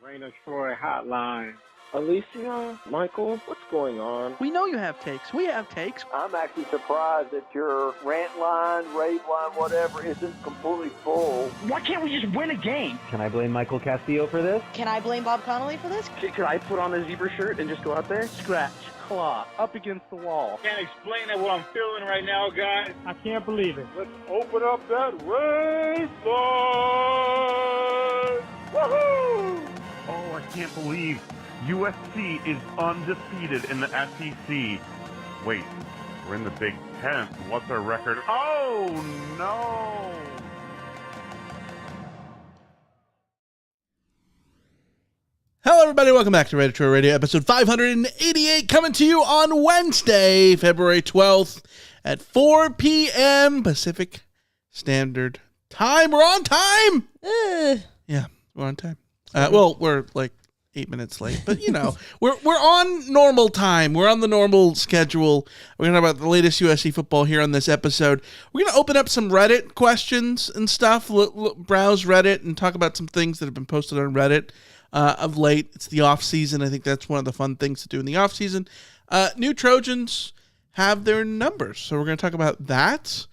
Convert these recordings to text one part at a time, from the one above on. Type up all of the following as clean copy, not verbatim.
Rain of Troy Hotline. Alicia, Michael, what's going on? We know you have takes. We have takes. I'm actually surprised that your rant line, rave line, whatever, isn't completely full. Why can't we just win a game? Can I blame Michael Castillo for this? Can I blame Bob Connolly for this? Could I put on a zebra shirt and just go out there? Scratch, claw, up against the wall. Can't explain it what I'm feeling right now, guys. I can't believe it. Let's open up that rave line! Woohoo! Oh, I can't believe USC is undefeated in the SEC. Wait, we're in the Big Ten. What's our record? Oh, no! Hello, everybody. Welcome back to Rant Line Radio, episode 588, coming to you on Wednesday, February 12th at 4 p.m. Pacific Standard Time. We're on time! Yeah, we're on time. Well, we're like 8 minutes late, but you know, we're on normal time. We're on the normal schedule. We're going to talk about the latest USC football here on this episode. We're going to open up some Reddit questions and stuff, browse Reddit and talk about some things that have been posted on Reddit of late. It's the off season. I think that's one of the fun things to do in the off season. New Trojans have their numbers, so we're going to talk about that,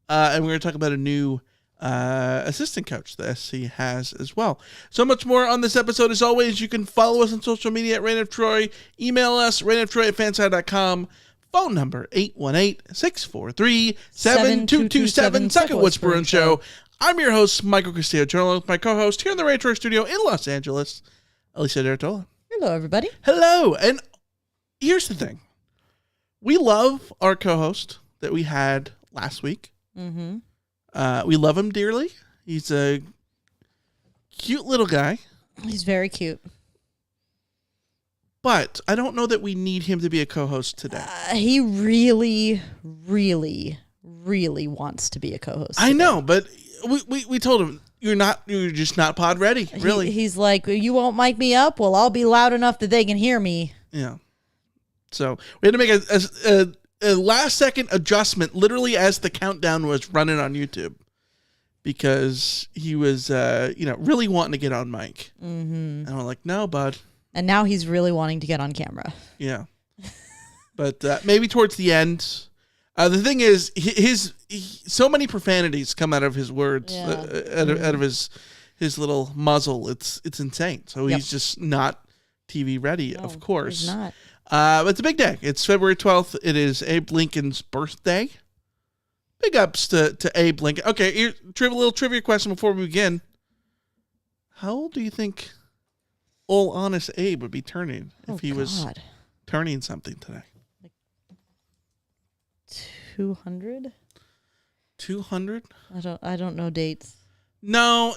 and we're going to talk about a new assistant coach the SC has as well. So much more on this episode. As always, you can follow us on social media at Rant of Troy. Email us, rantoftroy@fanside.com. Phone number 818-643-7227. Second Whisper and Show. I'm your host, Michael Castillo, journalist, my co-host here in the Rant Troy studio in Los Angeles, Alicia Dertola. Hello, everybody. Hello. And here's the thing. We love our co-host that we had last week. Mm-hmm. We love him dearly. He's a cute little guy. He's very cute. But I don't know that we need him to be a co-host today. He really, really, really wants to be a co-host today. I know, but we told him, you're just not pod ready, really. He's like, you won't mic me up? Well, I'll be loud enough that they can hear me. Yeah. So we had to make a last second adjustment literally as the countdown was running on YouTube because he was really wanting to get on mic. Mm-hmm. And I'm like, no, bud. And now he's really wanting to get on camera. Yeah. But maybe towards the end. The thing is, so many profanities come out of his words, out of his little muzzle. It's insane. So he's just not TV ready, of course. He's not. But it's a big day. It's February 12th. It is Abe Lincoln's birthday. Big ups to Abe Lincoln. Okay, here, a little trivia question before we begin. How old do you think old honest Abe would be turning if he was turning something today? Like 200? 200? I don't know dates. No,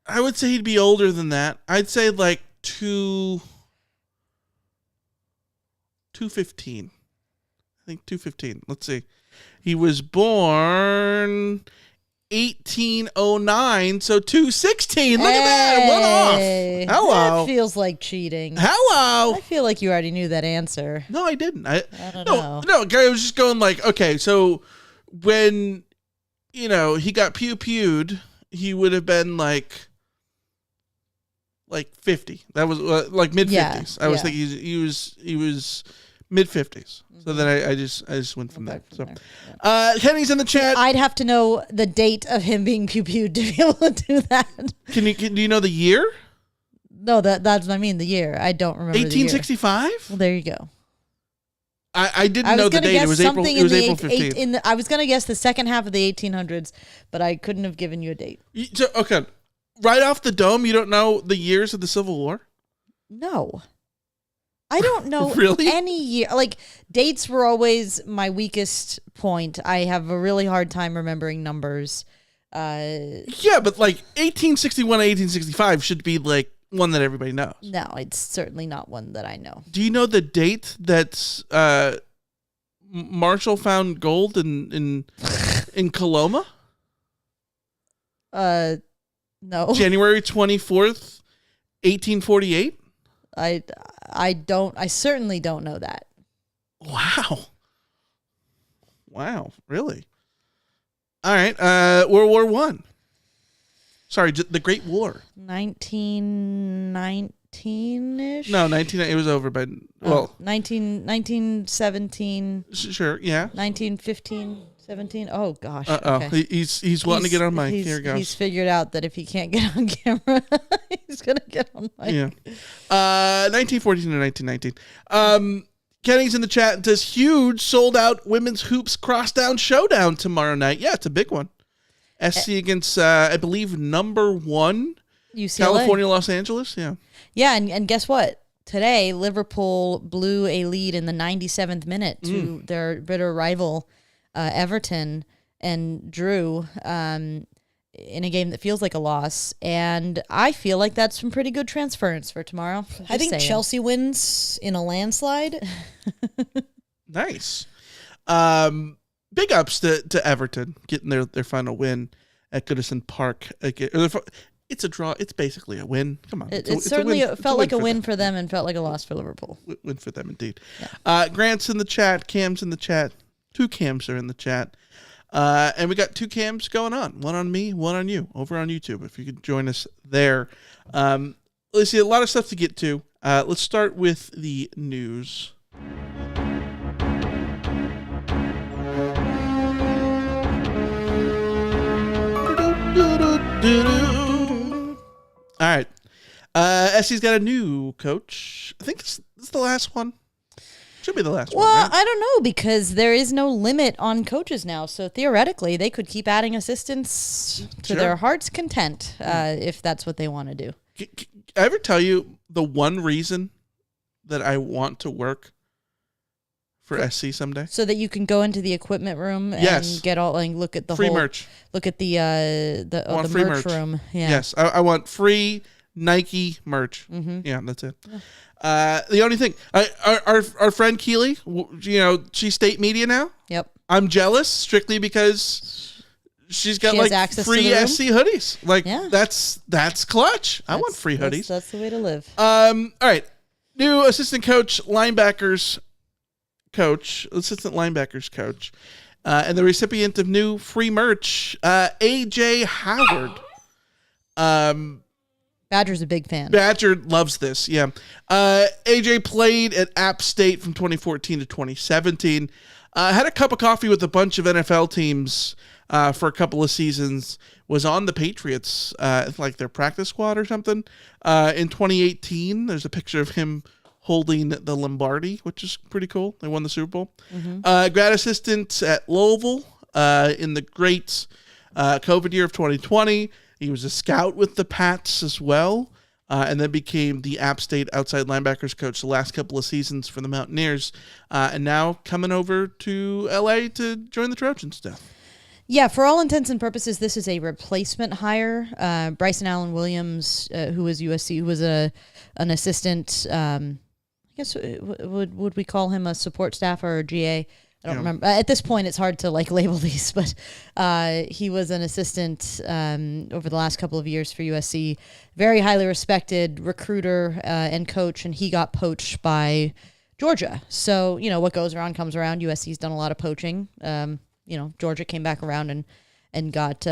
I would say he'd be older than that. I'd say like 215. I think 215. Let's see. He was born 1809, so 216. Look at that. One off. Hello. That feels like cheating. Hello. I feel like you already knew that answer. No, I didn't. I don't know. No, I was just going like, okay, so when, he got pew-pewed, he would have been like 50. That was like mid-50s. I was thinking he was mid-50s. So then I just went from there. So, Kenny's in the chat. I'd have to know the date of him being pew-pewed to be able to do that. Do you know the year? No, that's what I mean, the year. I don't remember 1865? Well, there you go. I didn't know the date. It was April 15th. I was going to guess the second half of the 1800s, but I couldn't have given you a date. So, okay. Right off the dome, you don't know the years of the Civil War? No. I don't know really? any year. Like, dates were always my weakest point. I have a really hard time remembering numbers. Yeah, but like 1861 to 1865 should be like one that everybody knows. No, it's certainly not one that I know. Do you know the date that Marshall found gold in Coloma? No. January 24th, 1848? I certainly don't know that. Wow, really? All right, World War I. Sorry, the Great War. 1919-ish? No, it was over by, 1917. Sure, yeah. 1915, 17. Oh, gosh. Uh-oh. Okay. He's wanting to get on mic. Here he goes. He's figured out that if he can't get on camera, he's going to get on mic. Yeah. 1914 to 1919. Kenny's in the chat and says, huge sold-out women's hoops cross-down showdown tomorrow night. Yeah, it's a big one. SC against, I believe, number 1, UCLA. California, Los Angeles. Yeah. Yeah, and guess what? Today, Liverpool blew a lead in the 97th minute to their bitter rival, Everton, and drew in a game that feels like a loss. And I feel like that's some pretty good transference for tomorrow. I think Chelsea wins in a landslide. Nice. Big ups to Everton getting their final win at Goodison Park. It's a draw. It's basically a win. Come on. It certainly felt like a win for them and felt like a loss for Liverpool. Win for them, indeed. Yeah. Grant's in the chat. Cam's in the chat. 2 Cams are in the chat. And we got 2 Cams going on. One on me, one on you, over on YouTube, if you could join us there. Let's see, a lot of stuff to get to. Let's start with the news. All right. SC's got a new coach. I think this is the last one. Should be the last one. Well, right? I don't know, because there is no limit on coaches now. So theoretically, they could keep adding assistants to their heart's content if that's what they want to do. Can I ever tell you the one reason that I want to work for SC someday? So that you can go into the equipment room and get all, like, look at the free whole merch. Look at the merch room. Yeah. Yes, I want free Nike merch. Mm-hmm. Yeah, that's it. Yeah. The only thing, our friend Keely, she's state media now. Yep. I'm jealous strictly because she's got free SC hoodies. That's clutch. I want free hoodies. That's the way to live. All right. New assistant linebackers coach, and the recipient of new free merch, AJ Howard. Badger's a big fan. Badger loves this, yeah. AJ played at App State from 2014 to 2017. Had a cup of coffee with a bunch of NFL teams for a couple of seasons. Was on the Patriots, like their practice squad or something. In 2018, there's a picture of him holding the Lombardi, which is pretty cool. They won the Super Bowl. Mm-hmm. Grad assistant at Louisville in the great COVID year of 2020. He was a scout with the Pats as well, and then became the App State outside linebackers coach the last couple of seasons for the Mountaineers, and now coming over to LA to join the Trojans now. Yeah, for all intents and purposes, this is a replacement hire. Bryson Allen Williams, who was USC, who was an assistant. I guess would we call him a support staffer or a GA? I don't remember. At this point, it's hard to label these, but he was an assistant over the last couple of years for USC. Very highly respected recruiter and coach, and he got poached by Georgia. So, what goes around comes around. USC's done a lot of poaching. Georgia came back around and got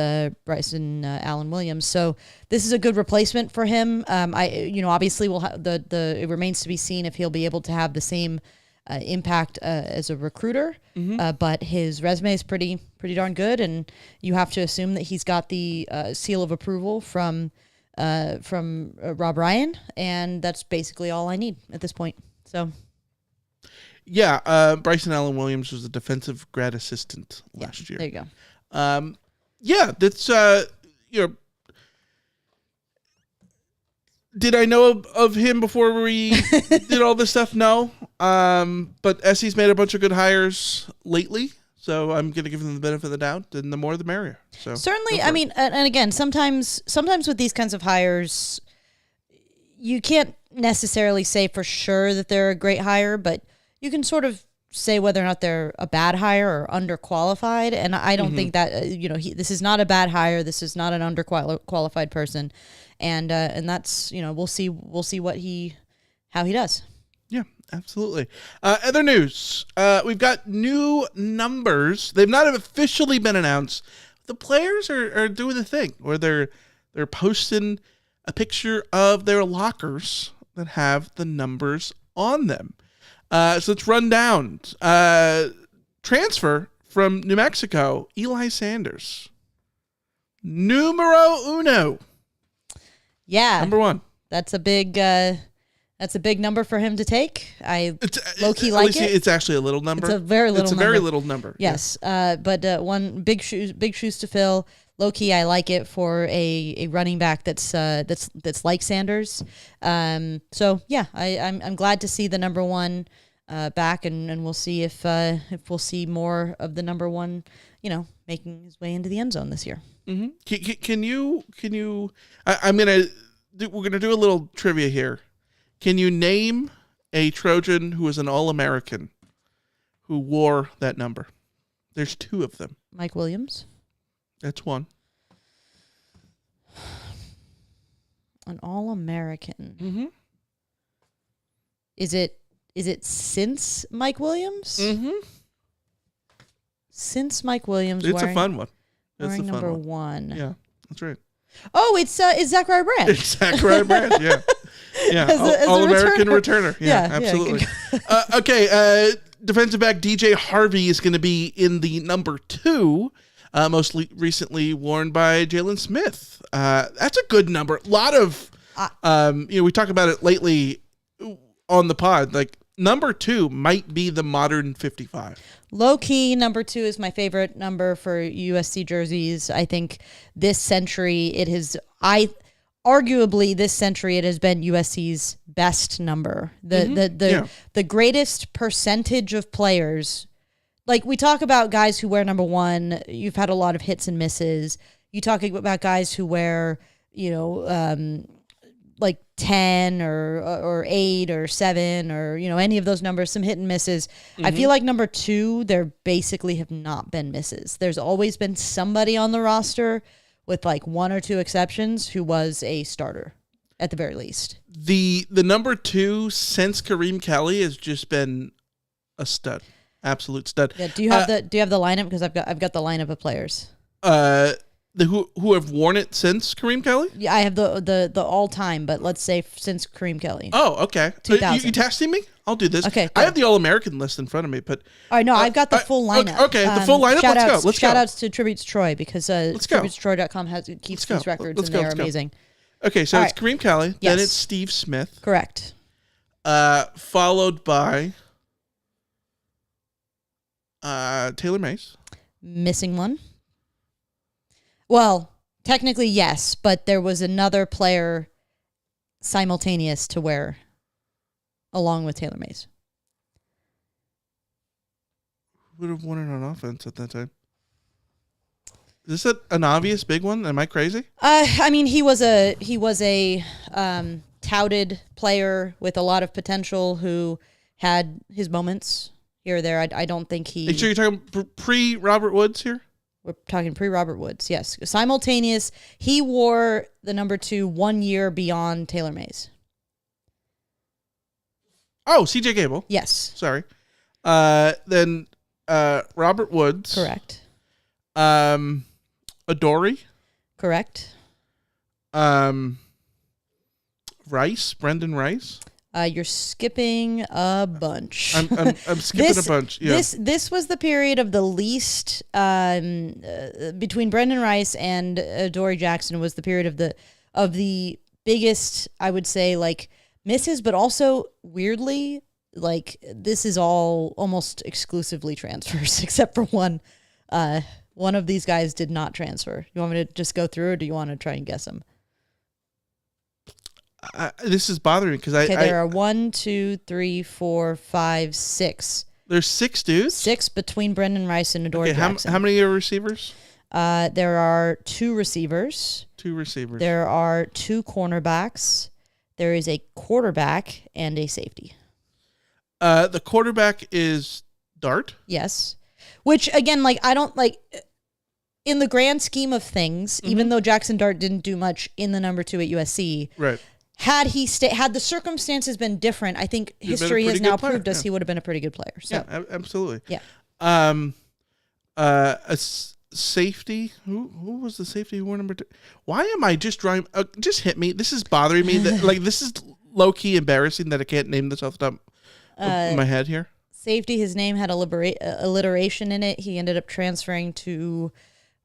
Bryson Allen Williams. So this is a good replacement for him. Obviously we'll have it remains to be seen if he'll be able to have the same impact as a recruiter. Mm-hmm. But his resume is pretty darn good, and you have to assume that he's got the seal of approval from Rob Ryan, and that's basically all I need at this point. So. Yeah, Bryson Allen Williams was a defensive grad assistant last year. There you go. That's did I know of him before we did all this stuff? No. But SC's made a bunch of good hires lately, so I'm going to give them the benefit of the doubt, and the more the merrier. So certainly, I mean, and again, sometimes with these kinds of hires, you can't necessarily say for sure that they're a great hire, but you can sort of say whether or not they're a bad hire or underqualified. And I don't think that, this is not a bad hire. This is not an underqualified person. And that's, we'll see how he does. Yeah, absolutely. Other news. We've got new numbers. They've not officially been announced. The players are doing the thing where they're they're posting a picture of their lockers that have the numbers on them. So let's run down. Transfer from New Mexico, Eli Sanders. Numero uno. Yeah. Number one. That's a big number for him to take. I low-key like it. It's actually a little number. It's a very little number. Yes. Yeah. But one big shoes to fill. Low-key, I like it for a running back that's like Sanders. So yeah, I'm glad to see the number one back, and we'll see if we'll see more of the number one, making his way into the end zone this year. Mm-hmm. Can you? We're gonna do a little trivia here. Can you name a Trojan who was an All-American who wore that number? There's two of them. Mike Williams. That's one. An All-American. Mm-hmm. Is it since Mike Williams? Mm-hmm. Since Mike Williams. It's a fun one. Wearing number one. Yeah, that's right. Oh, it's Zachariah Brandt. It's Zachariah Brandt, yeah. Yeah, as All-American returner. Yeah, Yeah, absolutely. Okay, defensive back DJ Harvey is going to be in the number 2, most recently worn by Jalen Smith. That's a good number. A lot of, we talk about it lately on the pod, like number 2 might be the modern 55. Low key, number 2 is my favorite number for USC jerseys. I think this century arguably this century it has been USC's best number. The greatest percentage of players. Like we talk about guys who wear number 1, you've had a lot of hits and misses. You talk about guys who wear, like 10 or 8 or 7 or, any of those numbers, some hit and misses. Mm-hmm. I feel like number 2, there basically have not been misses. There's always been somebody on the roster with like 1 or 2 exceptions who was a starter at the very least. The number 2 since Kareem Kelly has just been a stud. Absolute stud. Yeah, do you have the lineup? Because I've got the lineup of players. Who have worn it since Kareem Kelly? Yeah, I have the all time, but let's say since Kareem Kelly. Oh, okay. 2000. You testing me? I'll do this. Okay. I have the All-American list in front of me, but all right, no, I've got the full lineup. Okay, the full lineup. Let's go. Shout outs to Tributes Troy because tributestroy.com keeps these records and they're amazing. Okay, so it's Kareem Kelly, yes. Then it's Steve Smith. Correct. Followed by Taylor Mays. Missing one. Well, technically, yes, but there was another player simultaneous to wear along with Taylor Mays. Who would have won it on offense at that time? Is this an obvious big one? Am I crazy? I mean, he was a touted player with a lot of potential who had his moments here or there. I don't think he... Are you sure you're talking pre-Robert Woods here? We're talking pre-Robert Woods, yes. Simultaneous, he wore the number 2 1 year beyond Taylor Mays. Oh, CJ Gable. Yes. Sorry. Then Robert Woods. Correct. Adoree. Correct. Rice, Brendan Rice. You're skipping a bunch. I'm skipping a bunch. Yeah. This was the period of the least between Brendan Rice and Dory Jackson was the period of the biggest, I would say, like misses, but also weirdly, like this is all almost exclusively transfers, except for one. One of these guys did not transfer. You want me to just go through, or do you want to try and guess them? This is bothering me because there are 1, 2, 3, 4, 5, 6. There's 6 dudes. 6 between Brendan Rice and Adoree Jackson. How many are receivers? There are 2 receivers. 2 receivers. There are 2 cornerbacks. There is a quarterback and a safety. The quarterback is Dart. Yes. Which again, like I don't like. In the grand scheme of things, even though Jackson Dart didn't do much in the number 2 at USC, right? Had the circumstances been different, I think history has now proved us he would have been a pretty good player. So. Yeah, absolutely. Yeah. safety. Who was the safety who wore number 2? Why am I just drawing? Just hit me. This is bothering me. This is low key embarrassing that I can't name this off the top of my head here. Safety. His name had alliteration in it. He ended up transferring to,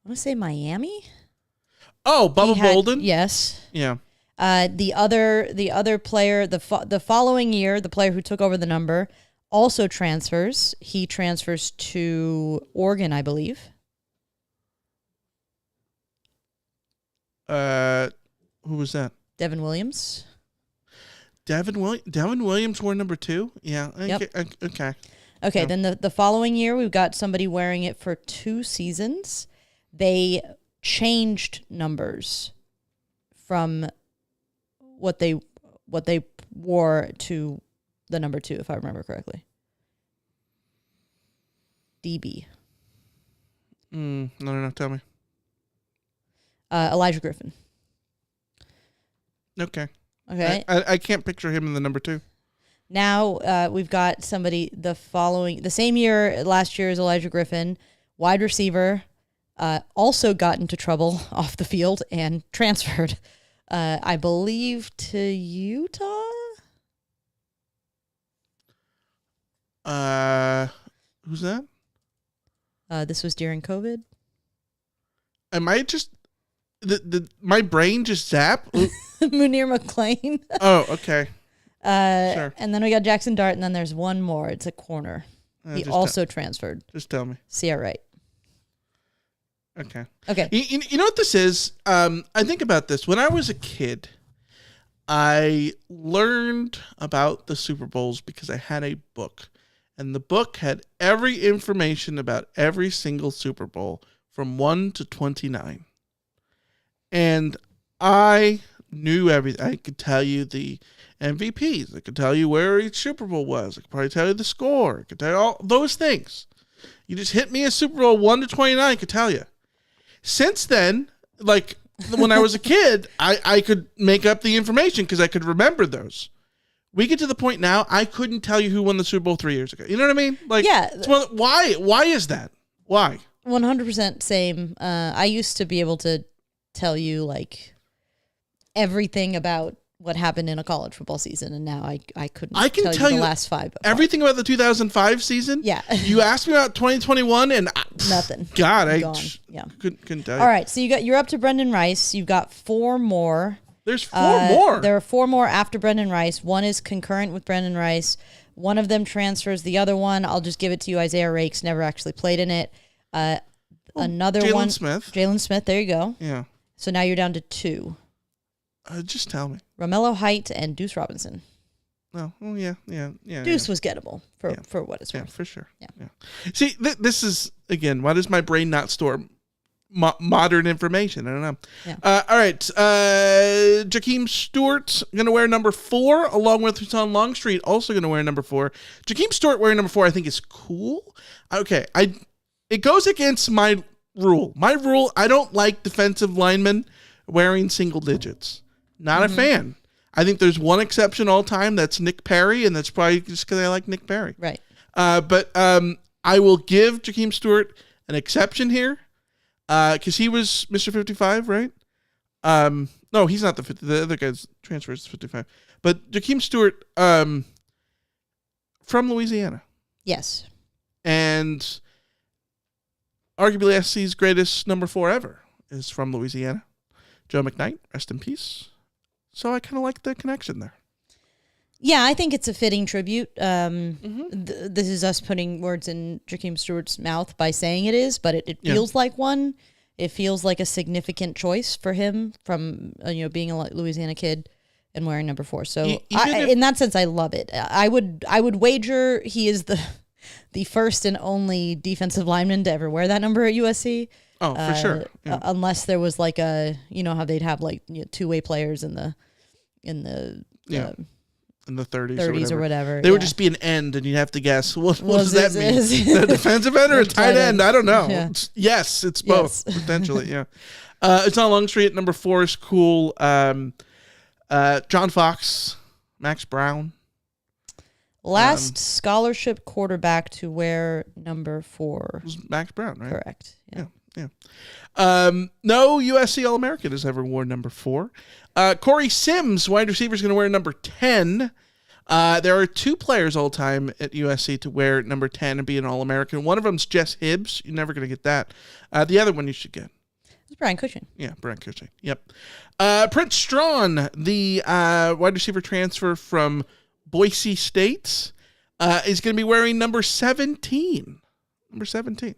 I want to say Miami. Oh, Bubba Bolden. Yes. Yeah. The other player, the following year, the player who took over the number also transfers. He transfers to Oregon, I believe. Who was that? Devin Williams. Devin Williams wore number 2. Yeah. Yep. Okay. Okay. Then the following year, we've got somebody wearing it for 2 seasons. They changed numbers from what they wore to the number 2, if I remember correctly. DB. No. Tell me. Elijah Griffin. Okay. Okay. I can't picture him in the number 2. Now we've got somebody the same year, last year, as Elijah Griffin, wide receiver, also got into trouble off the field and transferred, I believe, to Utah. Who's that? This was during COVID. Am I just my brain just zapped? Munir McClain. Oh, okay. Sure. And then we got Jackson Dart, and then there's one more. It's a corner. He also transferred. Just tell me. Sierra Wright. Okay. Okay. You know what this is? I think about this. When I was a kid, I learned about the Super Bowls because I had a book. And the book had every information about every single Super Bowl from 1 to 29. And I knew everything. I could tell you the MVPs. I could tell you where each Super Bowl was. I could probably tell you the score. I could tell you all those things. You just hit me a Super Bowl 1 to 29, I could tell you. Since then, like when I was a kid, I could make up the information because I could remember those. We get to the point now, I couldn't tell you who won the Super Bowl 3 years ago. You know what I mean? Like, yeah. Why is that? Why? 100% same. I used to be able to tell you like everything about what happened in a college football season, and now I couldn't. I can tell you the last 5. Everything about the 2005 season. Yeah. You asked me about 2021, and nothing. God, yeah, couldn't tell you. All right, so you're up to Brendan Rice. You've got 4 more. There's 4 more. There are 4 more after Brendan Rice. One is concurrent with Brendan Rice. One of them transfers. The other one, I'll just give it to you. Isaiah Rakes never actually played in it. Another one. Jalen Smith. There you go. Yeah. So now you're down to 2. Just tell me. Romello Height and Deuce Robinson. Oh, well, yeah. Deuce was gettable for what it's worth. Yeah, for sure. Yeah. See, this is, again, why does my brain not store modern information? I don't know. Yeah. All right. Jakeem Stewart going to wear number 4, along with Hassan Longstreet also going to wear number 4. Jakeem Stewart wearing number 4 I think is cool. Okay. It goes against my rule. My rule, I don't like defensive linemen wearing single digits. Not a fan. I think there's one exception all time. That's Nick Perry, and that's probably just because I like Nick Perry. Right. But I will give Jakeem Stewart an exception here because he was Mr. 55, right? No, he's not the 50. The other guy's transfers to 55. But Jakeem Stewart from Louisiana. Yes. And arguably SC's greatest number 4 ever is from Louisiana. Joe McKnight, rest in peace. So I kind of like the connection there. Yeah, I think it's a fitting tribute. This is us putting words in Jakeem Stewart's mouth by saying it is, but it feels like one. It feels like a significant choice for him from being a Louisiana kid and wearing number 4. So in that sense, I love it. I would wager he is the first and only defensive lineman to ever wear that number at USC. Oh, for sure. Yeah. Unless there was like how they'd have like 2-way players in the in the 30s or whatever. They would just be an end, and you'd have to guess what does that mean? A defensive end or a tight end? I don't know. Yeah. Yes, it's both potentially. Yeah, it's on Longstreet at number 4 is cool. John Fox, Max Brown. Last scholarship quarterback to wear number 4 was Max Brown, right? Correct. Yeah. Yeah. No USC All-American has ever worn number 4. Corey Sims, wide receiver, is going to wear number 10. There are 2 players all time at USC to wear number 10 and be an All-American. One of them's Jess Hibbs. You're never going to get that. The other one you should get. It's Brian Cushing. Yeah, Brian Cushing. Yep. Prince Strawn, the wide receiver transfer from Boise State, is going to be wearing number 17. Number 17.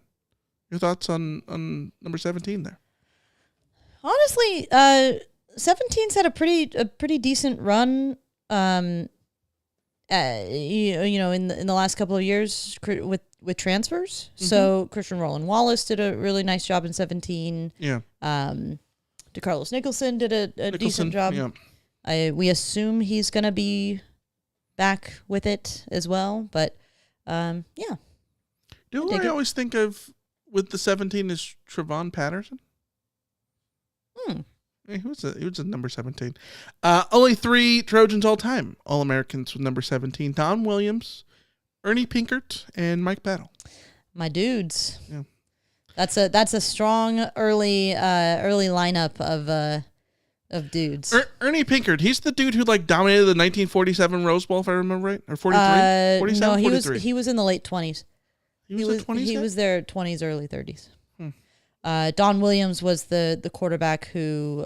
Your thoughts on number 17 there? Honestly, 17's had a pretty decent run. In the last couple of years with transfers. Mm-hmm. So Christian Roland Wallace did a really nice job in 17. Yeah. DeCarlos Nicholson did a decent job. Yeah. We assume he's going to be back with it as well, but yeah. Do I always think of with the 17 is Trevon Patterson? He was a number 17. Only 3 Trojans all time, All-Americans with number 17. Don Williams, Ernie Pinkert, and Mike Battle. My dudes. Yeah. That's a strong early lineup of dudes. Ernie Pinkert, he's the dude who dominated the 1947 Rose Bowl, if I remember right, or 43. 47, no, 43. He was in the late 20s. He was there 20s, early 30s. Don Williams was the quarterback who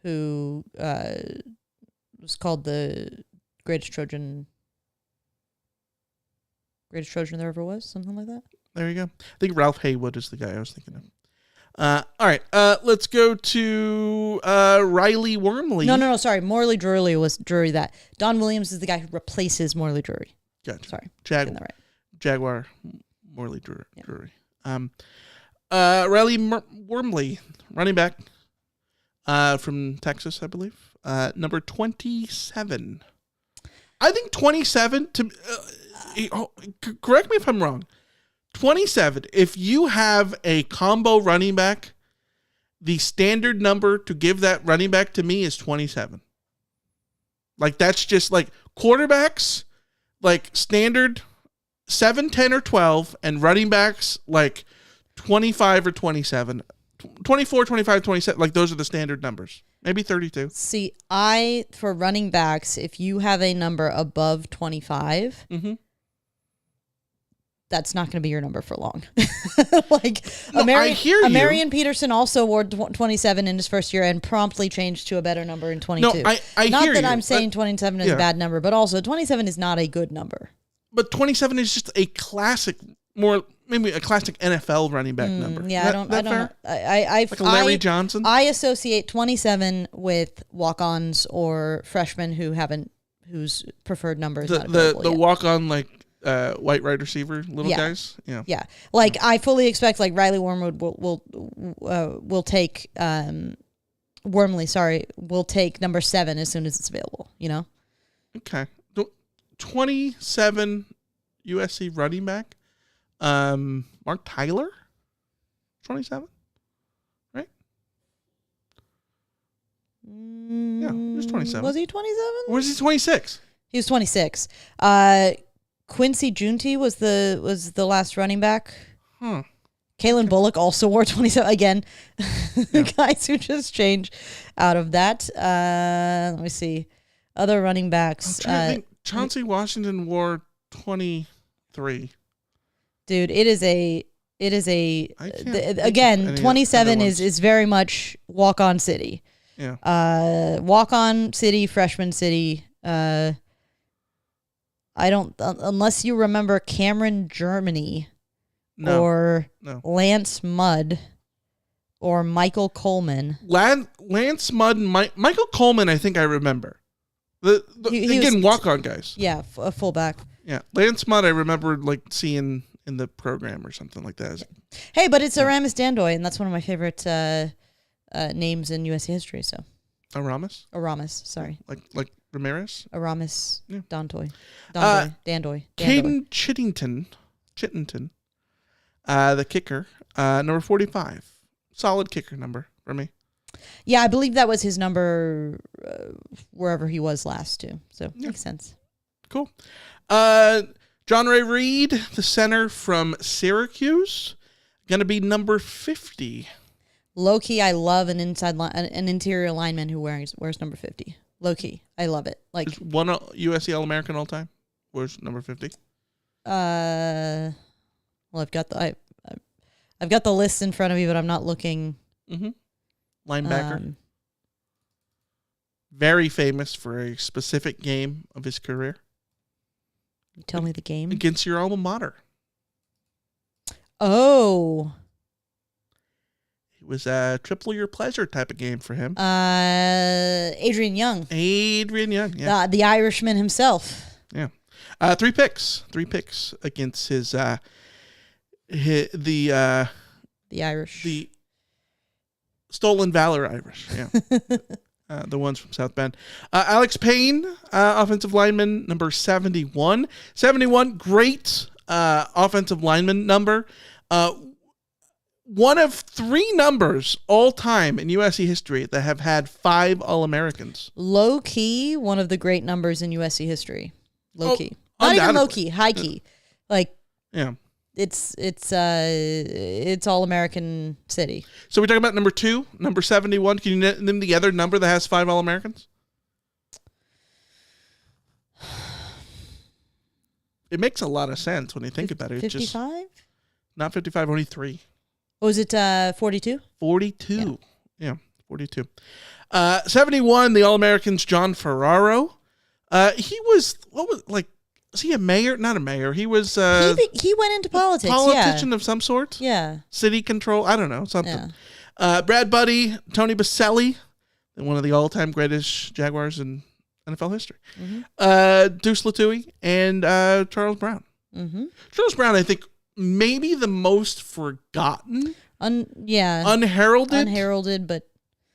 was called the greatest Trojan there ever was, something like that. There you go. I think Ralph Haywood is the guy I was thinking of. All right, let's go to Riley Wormley. No, sorry. Morley Drury was that. Don Williams is the guy who replaces Morley Drury. Gotcha. Sorry. Getting that right. Jaguar Morley Drury. Yeah. Riley Wormley, running back from Texas, I believe. Number 27. I think 27, correct me if I'm wrong, 27, if you have a combo running back, the standard number to give that running back to me is 27. That's just quarterbacks, standard 7, 10, or 12, and running backs 25 or 27. 24, 25, 27, those are the standard numbers. Maybe 32. See, for running backs, if you have a number above 25, that's not going to be your number for long. I hear you. Marion Peterson also wore 27 in his first year and promptly changed to a better number in 22. No, I not hear that you. I'm saying 27 is a bad number, but also 27 is not a good number. But 27 is just a classic, maybe a classic NFL running back number. Yeah, I don't know. Like a Larry Johnson? I associate 27 with walk-ons or freshmen whose preferred number is not available the yet. walk-on white wide receiver little guys. Yeah. Yeah. I fully expect Riley Wormwood will take Wormley, will take number 7 as soon as it's available, Okay. 27 USC running back. Mark Tyler, 27, right? Yeah, he was 27. Was he 27? Or was he 26? He was 26. Quincy Junti was the last running back. Kalen Bullock also wore 27 again. Guys who just changed out of that. Let me see. Other running backs. I think Chauncey Washington wore 23. Dude, it is again, 27 is very much walk-on city. Yeah. Walk-on city, freshman city. I don't, unless you remember Cameron Germany or Lance Mudd or Michael Coleman. Lance Mudd and Michael Coleman, I think I remember. Again, walk-on guys. Yeah, a fullback. Yeah, Lance Mudd, I remember seeing in the program or something like that. Hey, but it's Aramis Dandoy, and that's one of my favorite names in USC history. So, Aramis, sorry, like Ramirez. Aramis Dandoy, Dandoy. Caden Chittenton, the kicker, number 45, solid kicker number for me. Yeah, I believe that was his number wherever he was last too. So makes sense. Cool. John Ray Reed, the center from Syracuse, going to be number 50. Low key, I love an interior lineman who wears number 50. Low key, I love it. Like Is one USC All-American all time. Where's number 50? Well, I've got the list in front of me, but I'm not looking. Mm-hmm. Linebacker. Very famous for a specific game of his career. Tell me the game. Against your alma mater. Oh. It was a triple your pleasure type of game for him. Adrian Young. Yeah. The Irishman himself. Yeah. 3 picks. 3 picks against his the Irish. The Stolen Valor Irish. Yeah. The ones from South Bend. Alex Payne, offensive lineman, number 71. 71, great offensive lineman number. One of 3 numbers all time in USC history that have had 5 All-Americans. Low key, one of the great numbers in USC history. Low key. Not even low key, high key. Like, yeah. It's All-American city. So we're talking about number 2, number 71. Can you name the other number that has 5 All-Americans? It makes a lot of sense when you think about it. 55? Not 55, only 3. Was it 42? 42. Yeah, 42. 71, the All-Americans, John Ferraro. He was, was he a mayor? Not a mayor. He was... he went into politics, politician of some sort? Yeah. City control? I don't know, something. Yeah. Brad Buddy, Tony Baselli, one of the all-time greatest Jaguars in NFL history. Mm-hmm. Deuce Latouille, and Charles Brown. Mm-hmm. Charles Brown, I think, maybe the most forgotten. Unheralded, but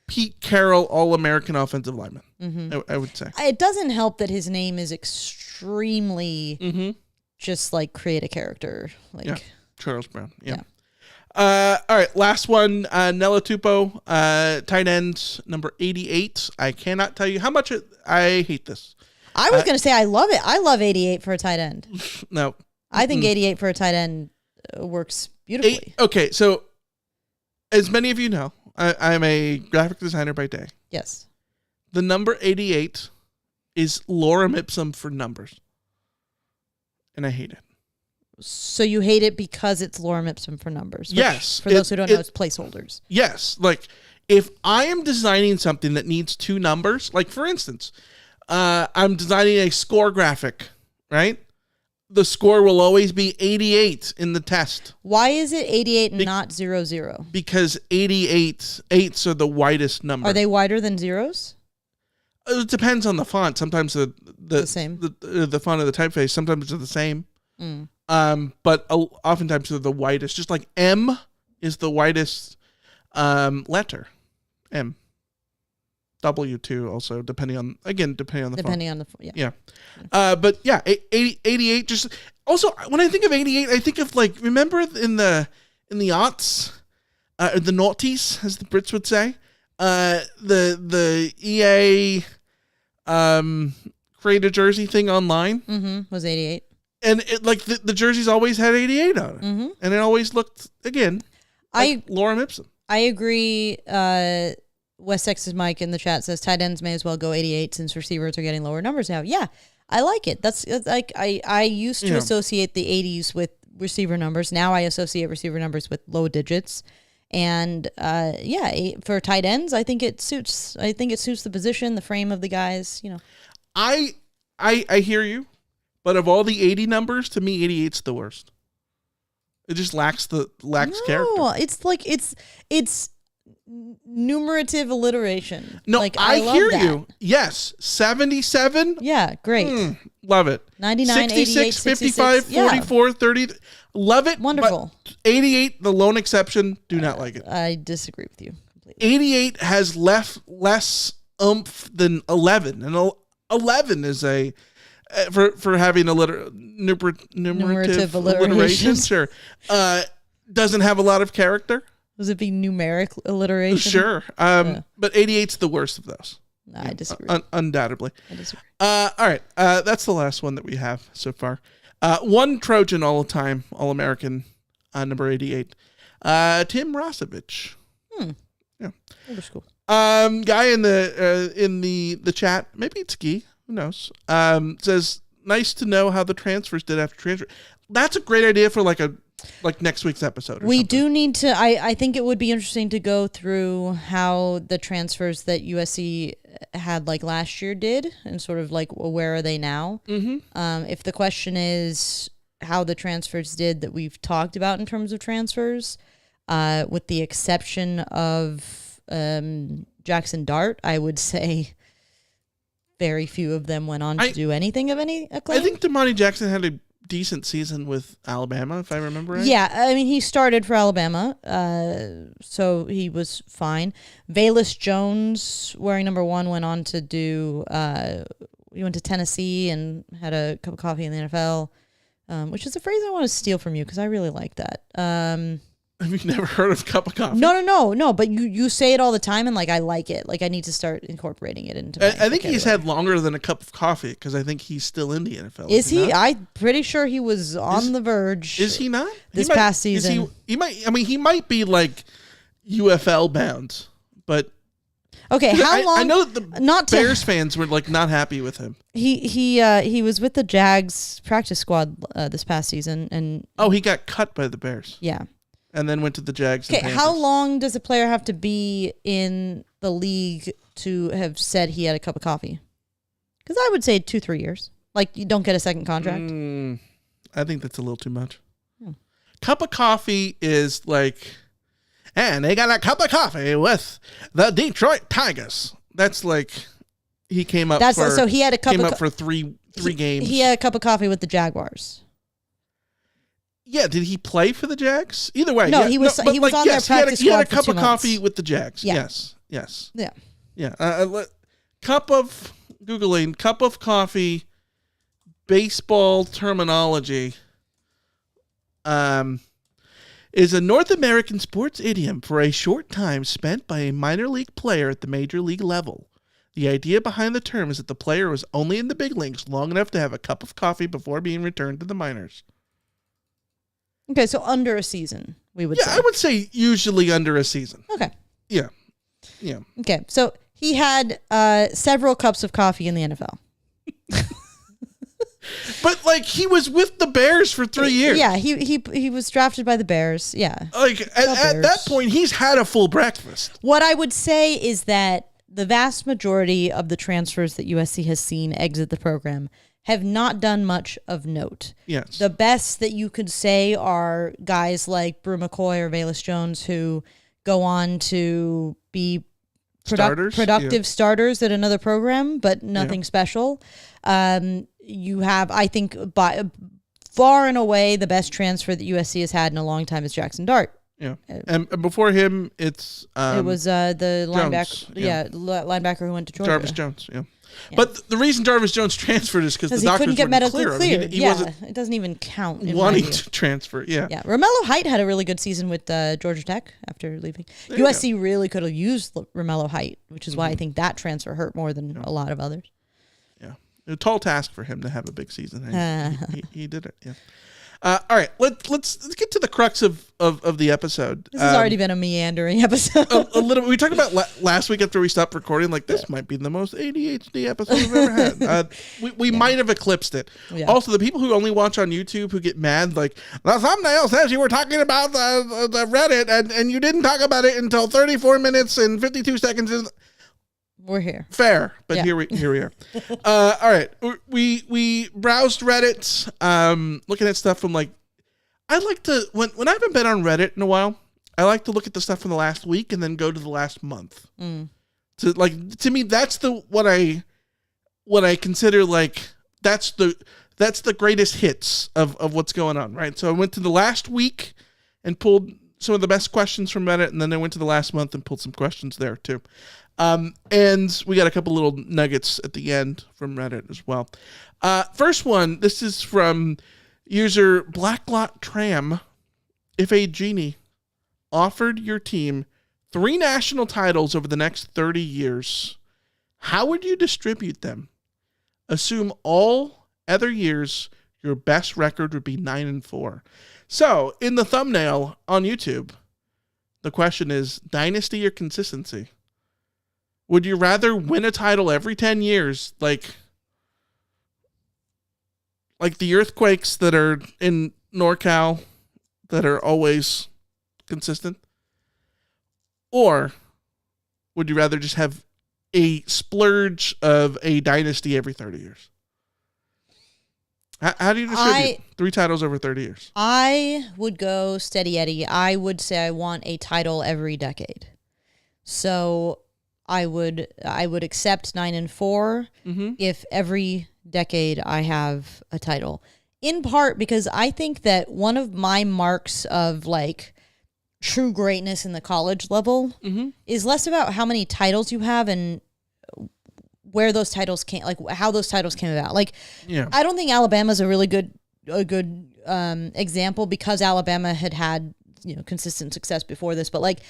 Pete Carroll, All-American offensive lineman. Mm-hmm. I would say. It doesn't help that his name is extremely just like create a character. Like Charles Brown. Yeah. All right, last one. Nella Tupou, tight end, number 88. I cannot tell you how much I hate this. I was going to say I love it. I love 88 for a tight end. No. I think 88 for a tight end works beautifully. Okay, so as many of you know, I'm a graphic designer by day. Yes. The number 88 is lorem ipsum for numbers. And I hate it. So you hate it because it's lorem ipsum for numbers? Yes. For those who don't know, it's placeholders. Yes. Like, if I am designing something that needs 2 numbers, like for instance, I'm designing a score graphic, right? The score will always be 88 in the test. Why is it 88 and not 00? Because 8s are the widest number. Are they wider than zeros? It depends on the font. Sometimes the same. The font of the typeface. Sometimes they're the same. Mm. But oftentimes they're the widest. Just like M is the widest letter. M. W too. Also depending on the font. Yeah. But yeah, 88. Just also when I think of 88, I think of like remember in the aughts, the noughties, as the Brits would say. The EA create a jersey thing online was 88, and it, like the jerseys always had 88 on it, and it always looked again like lorem ipsum. I agree. West Texas Mike in the chat says tight ends may as well go 88 since receivers are getting lower numbers now. Yeah, I like it. That's like I used to associate the 80s with receiver numbers. Now I associate receiver numbers with low digits. And for tight ends, I think it suits. I think it suits the position, the frame of the guys. You know, I hear you, but of all the 80 numbers, to me, 88's the worst. It just lacks character. No, it's like it's numerative alliteration. No, like, I love hear that. you. Yes, 77. Yeah, great. Love it. 99, 66, 88, 55, 66. 44, 30. Love it. Wonderful. But 88, the lone exception, do not like it. I disagree with you completely. 88 has less oomph than 11. And 11 is a, for having a numerative alliteration, sure, doesn't have a lot of character. Was it be numeric alliteration? Sure. But 88's the worst of those. No, I disagree. Undoubtedly. I disagree. All right. That's the last one that we have so far. One Trojan all-time All-American, number 88. Tim Rosevich. Yeah. Older school. Guy in the chat, maybe it's Guy, who knows? Says, nice to know how the transfers did after transfer. That's a great idea for like next week's episode. We do need to. I think it would be interesting to go through how the transfers that USC had like last year did, and sort of like where are they now? Mm-hmm. If the question is how the transfers did that we've talked about in terms of transfers, with the exception of Jackson Dart, I would say very few of them went on to do anything of any acclaim. I think Damani Jackson had a decent season with Alabama, if I remember right. Yeah, I mean, he started for Alabama, so he was fine. Velus Jones, wearing number 1, went on to do, he went to Tennessee and had a cup of coffee in the NFL, which is a phrase I want to steal from you because I really like that. Have you never heard of cup of coffee? No, but you say it all the time, and like I like it. Like I need to start incorporating it into my I think he's had longer than a cup of coffee because I think he's still in the NFL. Is he? I'm pretty sure he was on the verge. Is he not? This past season. He might. I mean, he might be like UFL bound, but okay. How long? I know that the Bears fans were like not happy with him. He was with the Jags practice squad this past season, and he got cut by the Bears. Yeah. And then went to the Jags. Okay, how long does a player have to be in the league to have said he had a cup of coffee? Because I would say 2-3 years. Like, you don't get a second contract. I think that's a little too much. Cup of coffee is like, and they got a cup of coffee with the Detroit Tigers. That's like, he came up so he had a cup up for three games. He had a cup of coffee with the Jaguars. Yeah, did he play for the Jags? Either way. No, yeah, he was on their practice squad he had a for cup 2 of months. coffee with the Jags. Yeah. Yes. Yeah. Cup of, Googling, cup of coffee, baseball terminology, is a North American sports idiom for a short time spent by a minor league player at the major league level. The idea behind the term is that the player was only in the big leagues long enough to have a cup of coffee before being returned to the minors. Okay, so under a season, we would say. Yeah, I would say usually under a season. Okay. Yeah. Okay, so he had several cups of coffee in the NFL. But like he was with the Bears for 3 years. Yeah, he was drafted by the Bears. Yeah. Like at that point, he's had a full breakfast. What I would say is that the vast majority of the transfers that USC has seen exit the program have not done much of note. Yes. The best that you could say are guys like Brew McCoy or Velus Jones who go on to be productive starters at another program, but nothing special. You have, I think, by far and away the best transfer that USC has had in a long time is Jackson Dart. Yeah, and before him, it was the Jones, linebacker, linebacker who went to Georgia. Jarvis Jones. Yeah. But the reason Jarvis Jones transferred is because the he doctors couldn't get medically cleared. He wasn't. It doesn't even count. Wanting to transfer. Yeah. Yeah. Romello Height had a really good season with Georgia Tech after leaving. USC really could have used Romello Height, which is why I think that transfer hurt more than a lot of others. Yeah, a tall task for him to have a big season. He did it. Yeah. All right, let's get to the crux of the episode. This has already been a meandering episode. a little. We talked about last week after we stopped recording. Like this might be the most ADHD episode we've ever had. We might have eclipsed it. Yeah. Also, the people who only watch on YouTube who get mad, like the thumbnail says you were talking about the Reddit and you didn't talk about it until 34 minutes and 52 seconds. We're here. Fair, but here we are. All right, we browsed Reddit, looking at stuff from like. I like to when I haven't been on Reddit in a while. I like to look at the stuff from the last week and then go to the last month. To me, that's what I consider like that's the greatest hits of what's going on, right? So I went to the last week and pulled some of the best questions from Reddit, and then I went to the last month and pulled some questions there too. And we got a couple little nuggets at the end from Reddit as well. First one, this is from user Blacklot Tram. If a genie offered your team 3 national titles over the next 30 years, how would you distribute them? Assume all other years your best record would be 9-4. So in the thumbnail on YouTube, The question is dynasty or consistency? Would you rather win a title every 10 years, like the Earthquakes that are in NorCal that are always consistent? Or would you rather just have a splurge of a dynasty every 30 years? How do you distribute 3 titles over 30 years? I would go steady Eddie. I would say I want a title every decade. So I would accept 9 and 4 if every decade I have a title. In part because I think that one of my marks of like true greatness in the college level is less about how many titles you have and where those titles came, like how those titles came about. Like, I don't think Alabama's a really good example because Alabama had consistent success before this. But like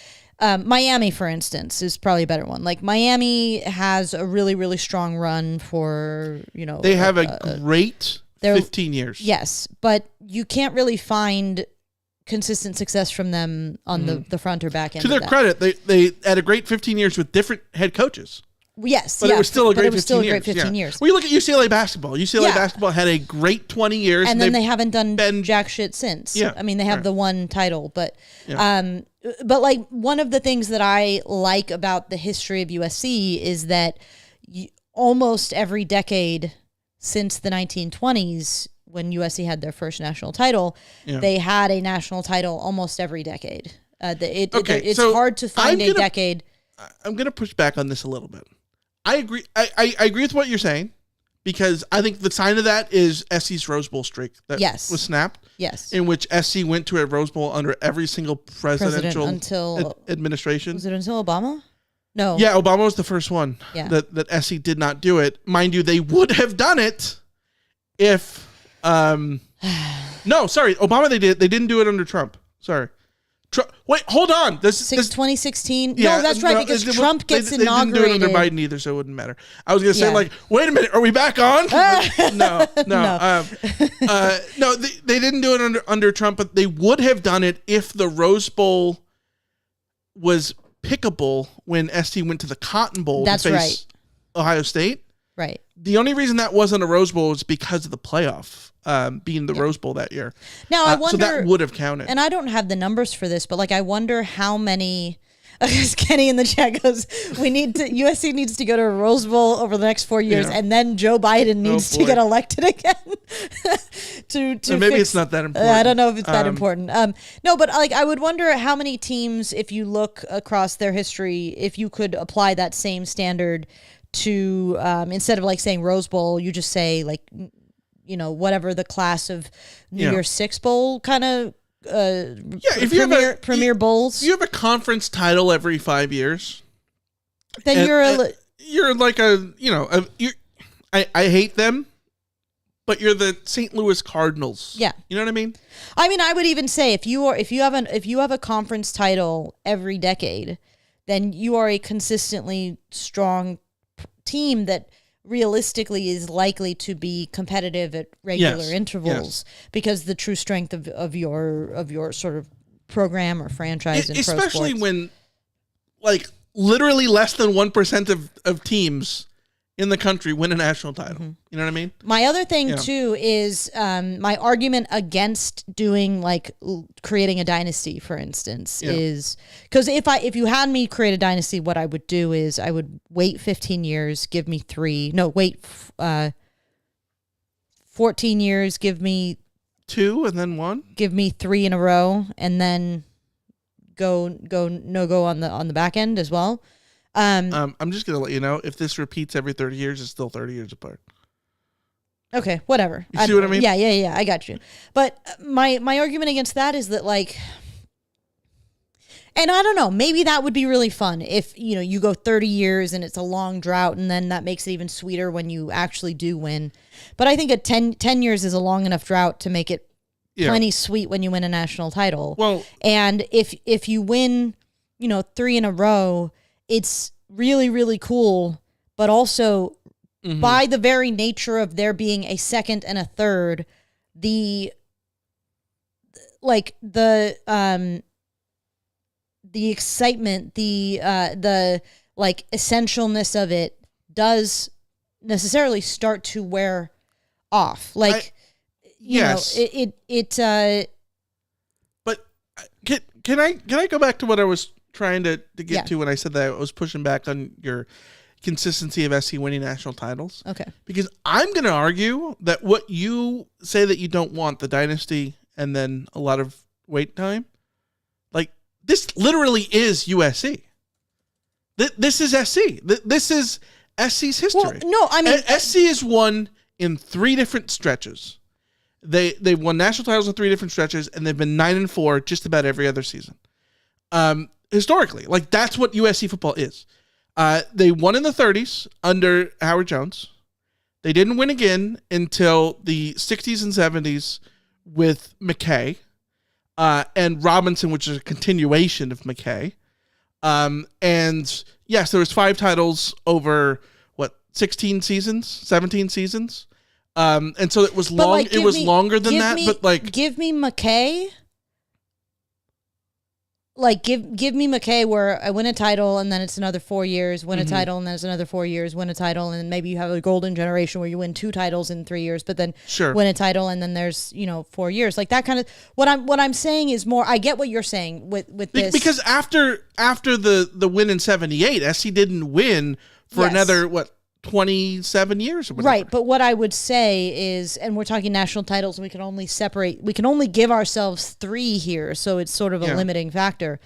Miami, for instance, is probably a better one. Like Miami has a really, really strong run for they have a great 15 years. Yes, but you can't really find consistent success from them on the front or back end. To their credit, they had a great 15 years with different head coaches. Yes, but it was still a great 15 years. Well, you look at UCLA basketball. UCLA basketball had a great 20 years. And then they haven't done jack shit since. Yeah. I mean, they have the one title. But like one of the things that I like about the history of USC is that almost every decade since the 1920s, when USC had their first national title, they had a national title almost every decade. It's hard to find a decade. I'm going to push back on this a little bit. I agree. I agree with what you're saying because I think the sign of that is SC's Rose Bowl streak that was snapped. Yes. In which SC went to a Rose Bowl under every single presidential administration. Was it until Obama? No. Yeah, Obama was the first one that SC did not do it. Mind you, they would have done it if no, sorry, Obama they didn't do it under Trump. Sorry. Wait, hold on. This 2016. Yeah, no, that's right, because Trump gets inaugurated. They didn't do it under Biden either, so it wouldn't matter. I was going to say, wait a minute, are we back on? No. No, they didn't do it under Trump, but they would have done it if the Rose Bowl was pickable when SC went to the Cotton Bowl to face Ohio State. Right. The only reason that wasn't a Rose Bowl was because of the playoff. Being the Rose Bowl that year. Now I wonder, so that would have counted. And I don't have the numbers for this, but like I wonder how many. Because Kenny in the chat goes, USC needs to go to a Rose Bowl over the next 4 years, and then Joe Biden needs to get elected again. to maybe it's not that important. I don't know if it's that important. No, but like I would wonder how many teams, if you look across their history, if you could apply that same standard to instead of like saying Rose Bowl, you just say like. Whatever the class of New Year's Six Bowl kind of if you have premier bowls. You have a conference title every 5 years. Then you're like I hate them, but you're the St. Louis Cardinals. Yeah. You know what I mean? I mean, I would even say if you have a conference title every decade, then you are a consistently strong team that realistically is likely to be competitive at regular intervals because the true strength of your sort of program or franchise in pro especially sports. When like literally less than 1% of teams in the country win a national title. Mm-hmm. You know what I mean? My other thing too is my argument against doing like creating a dynasty, for instance, is because if you had me create a dynasty, what I would do is I would wait 15 years, give me 14 years, give me 2 and then 1, give me 3 in a row, and then go on the back end as well. I'm just going to let you know, if this repeats every 30 years, it's still 30 years apart. Okay, whatever. You see what I mean? Yeah, I got you. But my argument against that is that like, and I don't know, maybe that would be really fun if, you go 30 years and it's a long drought, and then that makes it even sweeter when you actually do win. But I think 10 years is a long enough drought to make it plenty sweet when you win a national title. Well, and if you win, 3 in a row, it's really, really cool, but also by the very nature of there being a second and a third, the excitement, the like essentialness of it does necessarily start to wear off. Like, yes. But can I go back to what I was trying to get to when I said that I was pushing back on your consistency of SC winning national titles? Okay. Because I'm going to argue that what you say that you don't want, the dynasty and then a lot of wait time, like this literally is USC. This is SC. This is SC's history. Well, no, I mean SC has won in 3 different stretches. They won national titles in 3 different stretches, and they've been 9-4 just about every other season. Historically, like that's what USC football is. They won in the 30s under Howard Jones. They didn't win again until the 60s and 70s with McKay and Robinson, which is a continuation of McKay. And yes, there was 5 titles over 16 seasons, 17 seasons. And so it was long. Like, it was longer than that. But like, give me McKay. Like give me McKay where I win a title and then it's another 4 years, win a title and then it's another 4 years, win a title, and then maybe you have a golden generation where you win 2 titles in 3 years, but then win a title and then there's 4 years, like that kind of. What I'm saying is more. I get what you're saying with this, because after the win in '78, SC didn't win for another 27 years or whatever. Right, but what I would say is, and we're talking national titles, and we can only give ourselves 3 here, so it's sort of a limiting factor.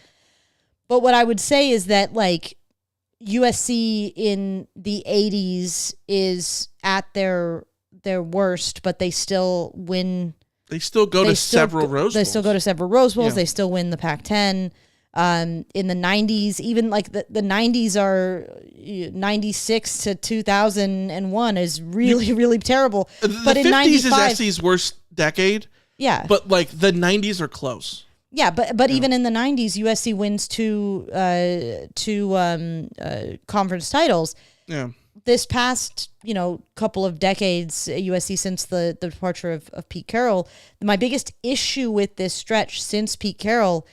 But what I would say is that, like, USC in the 80s is at their worst, but they still win. They still go to several Rose Bowls. They still go to several Rose Bowls. They still win the Pac-10. In the 90s, even like the 90s are 96 to 2001 is really, really terrible. But the in 50s 95, is SC's worst decade. Yeah. But like the 90s are close. Yeah, but even in the 90s, USC wins two conference titles. Yeah. This past, couple of decades at USC since the departure of Pete Carroll, my biggest issue with this stretch since Pete Carroll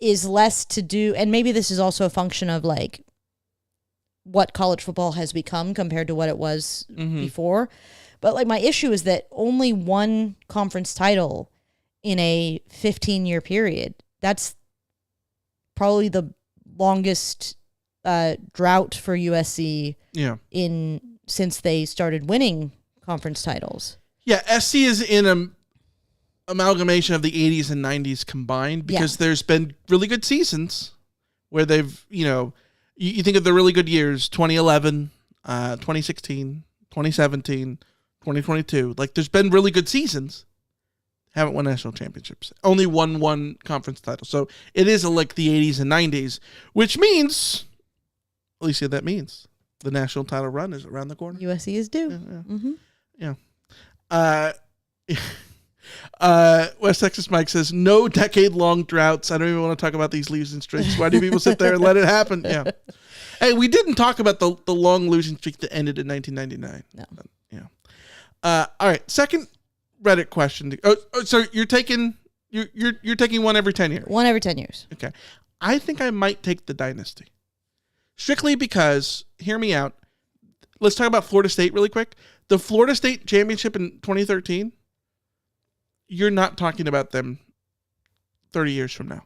is less to do, and maybe this is also a function of like what college football has become compared to what it was before. But like my issue is that only one conference title in a 15-year period. That's probably the longest drought for USC since they started winning conference titles. Yeah, SC is in a amalgamation of the 80s and 90s combined, because there's been really good seasons where they've, you think of the really good years, 2011, 2016, 2017, 2022. Like, there's been really good seasons. Haven't won national championships. Only won one conference title. So it is like the 80s and 90s, which means, at least that means, the national title run is around the corner. USC is due. West Texas Mike says, no decade-long droughts. I don't even want to talk about these losing streaks. Why do people sit there and let it happen? Yeah. Hey, we didn't talk about the long losing streak that ended in 1999. No. All right. Second Reddit question. So you're taking one every 10 years. One every 10 years. Okay. I think I might take the dynasty. Strictly because, hear me out. Let's talk about Florida State really quick. The Florida State championship in 2013. You're not talking about them 30 years from now.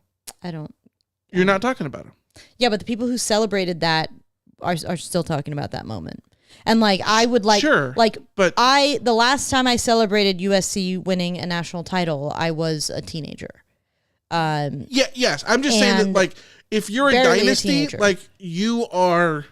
You're not talking about them. Yeah, but the people who celebrated that are still talking about that moment. And like, I would like, but the last time I celebrated USC winning a national title, I was a teenager. Yes. I'm just saying that, like, if you're a dynasty, like, you're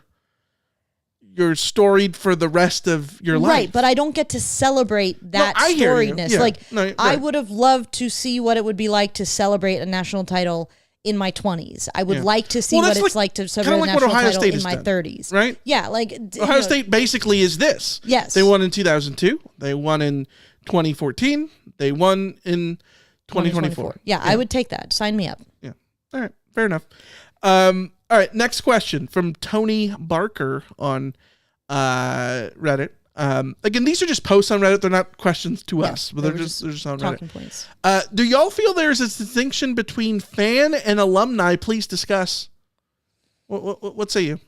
storied for the rest of your life. Right, but I don't get to celebrate that storiedness. Yeah. Like, right. I would have loved to see what it would be like to celebrate a national title in my 20s. I would like to see what it's like to celebrate a national title in my 30s. Right? Yeah, like... Ohio State basically is this. Yes. They won in 2002. They won in 2014. They won in 2024. Yeah, I would take that. Sign me up. Yeah. All right, fair enough. All right, next question from Tony Barker on Reddit. Again, these are just posts on Reddit. They're not questions to us, but they're just on talking Reddit. Points. Do y'all feel there's a distinction between fan and alumni? Please discuss. What say you?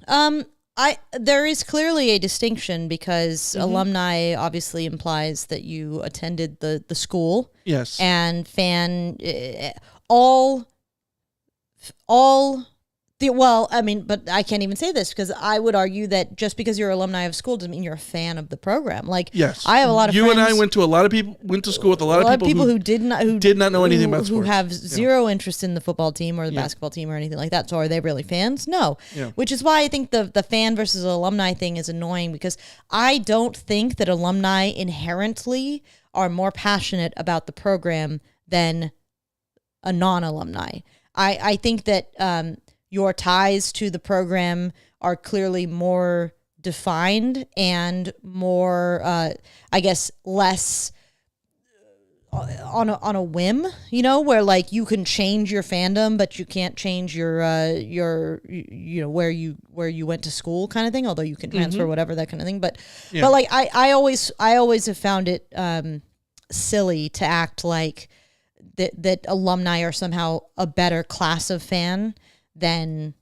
There is clearly a distinction because alumni obviously implies that you attended the school. Yes. And fan, but I can't even say this because I would argue that just because you're alumni of school doesn't mean you're a fan of the program. Like, yes, I have a lot of you friends, and I went to school with a lot of people who did not know anything about sports, who have zero interest in the football team or the basketball team or anything like that. So are they really fans? No. Yeah. Which is why I think the fan versus alumni thing is annoying because I don't think that alumni inherently are more passionate about the program than a non-alumni. I think that your ties to the program are clearly more defined and more, I guess, less on a whim, where like you can change your fandom, but you can't change your where you went to school kind of thing. Although you can transfer whatever, that kind of thing. But like I always have found it silly to act like that alumni are somehow a better class of fan than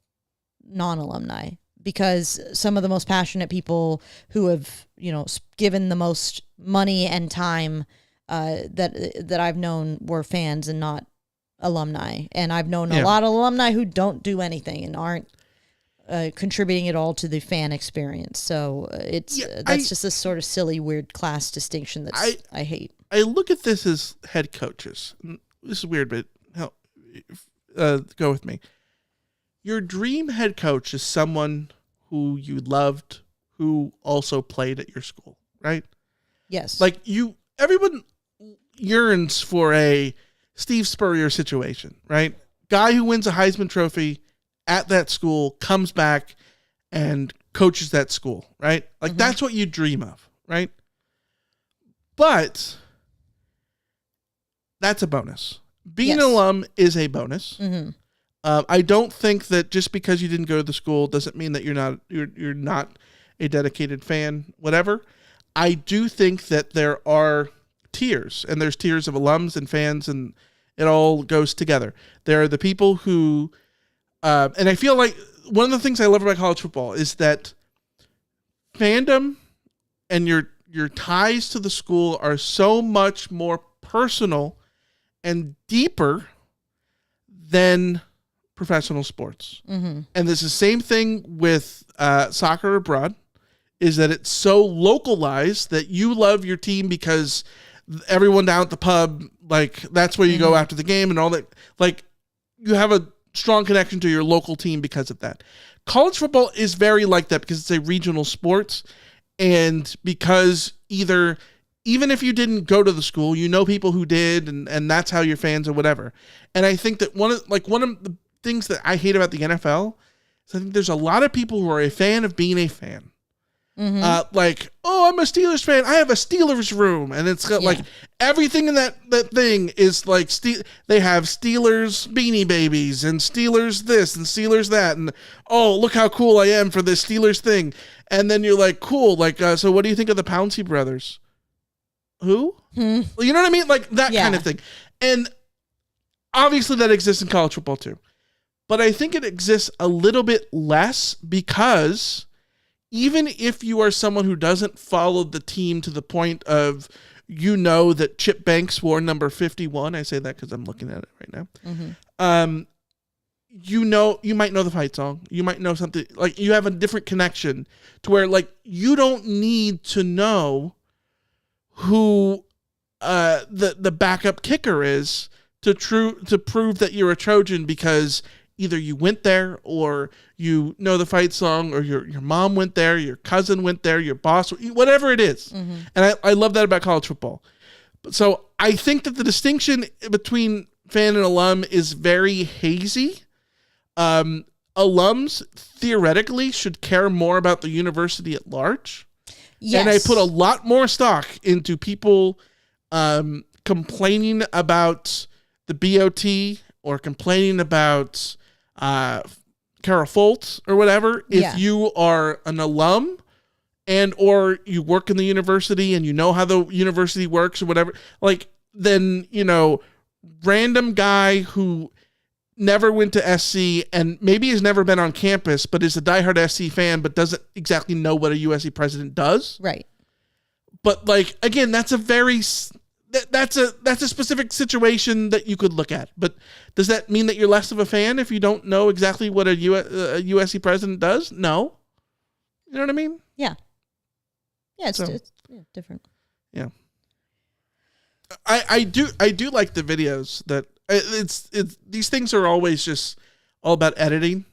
non-alumni, because some of the most passionate people who have given the most money and time that I've known were fans and not alumni, and I've known a lot of alumni who don't do anything and aren't contributing at all to the fan experience. So that's just this sort of silly, weird class distinction that I hate. I look at this as head coaches. This is weird, but go with me. Your dream head coach is someone who you loved, who also played at your school, right? Yes. Like everyone yearns for a Steve Spurrier situation, right? Guy who wins a Heisman Trophy at that school, comes back and coaches that school, right? Like that's what you dream of, right? But that's a bonus. Being an alum is a bonus. I don't think that just because you didn't go to the school doesn't mean that you're not a dedicated fan, whatever. I do think that there are tiers, and there's tiers of alums and fans, and it all goes together. There are the people who, and I feel like one of the things I love about college football is that fandom and your ties to the school are so much more personal and deeper than professional sports. And there's the same thing with soccer abroad, is that it's so localized that you love your team because everyone down at the pub, like that's where you go after the game and all that. Like you have a strong connection to your local team because of that. College football is very like that because it's a regional sport, and because even if you didn't go to the school, people who did, and that's how you're fans or whatever. And I think that one of the things that I hate about the NFL is I think there's a lot of people who are a fan of being a fan. Like, oh, I'm a Steelers fan. I have a Steelers room, and it's got like everything in that thing is like they have Steelers Beanie Babies and Steelers this and Steelers that, and oh, look how cool I am for this Steelers thing. And then you're like, cool, like, so what do you think of the Pouncey brothers? Who? Well, you know what I mean? Like that kind of thing. And obviously that exists in college football too. But I think it exists a little bit less because even if you are someone who doesn't follow the team to the point of, that Chip Banks wore number 51, I say that because I'm looking at it right now. You might know the fight song. You might know something, like you have a different connection to where like you don't need to know who the backup kicker is to prove that you're a Trojan, because either you went there or you know the fight song, or your mom went there, your cousin went there, your boss, whatever it is. And I love that about college football. So I think that the distinction between fan and alum is very hazy. Alums theoretically should care more about the university at large. Yes. And I put a lot more stock into people complaining about the BOT or complaining about Carol Foltz or whatever. If you are an alum and or you work in the university and you know how the university works or whatever, like, then, random guy who never went to SC and maybe has never been on campus, but is a diehard SC fan, but doesn't exactly know what a USC president does. Right. But like, again, that's a very, that's a specific situation that you could look at. But does that mean that you're less of a fan if you don't know exactly what a USC president does? No. You know what I mean? Yeah. Yeah, it's different. Yeah. I do like the videos that it's these things are always just all about editing,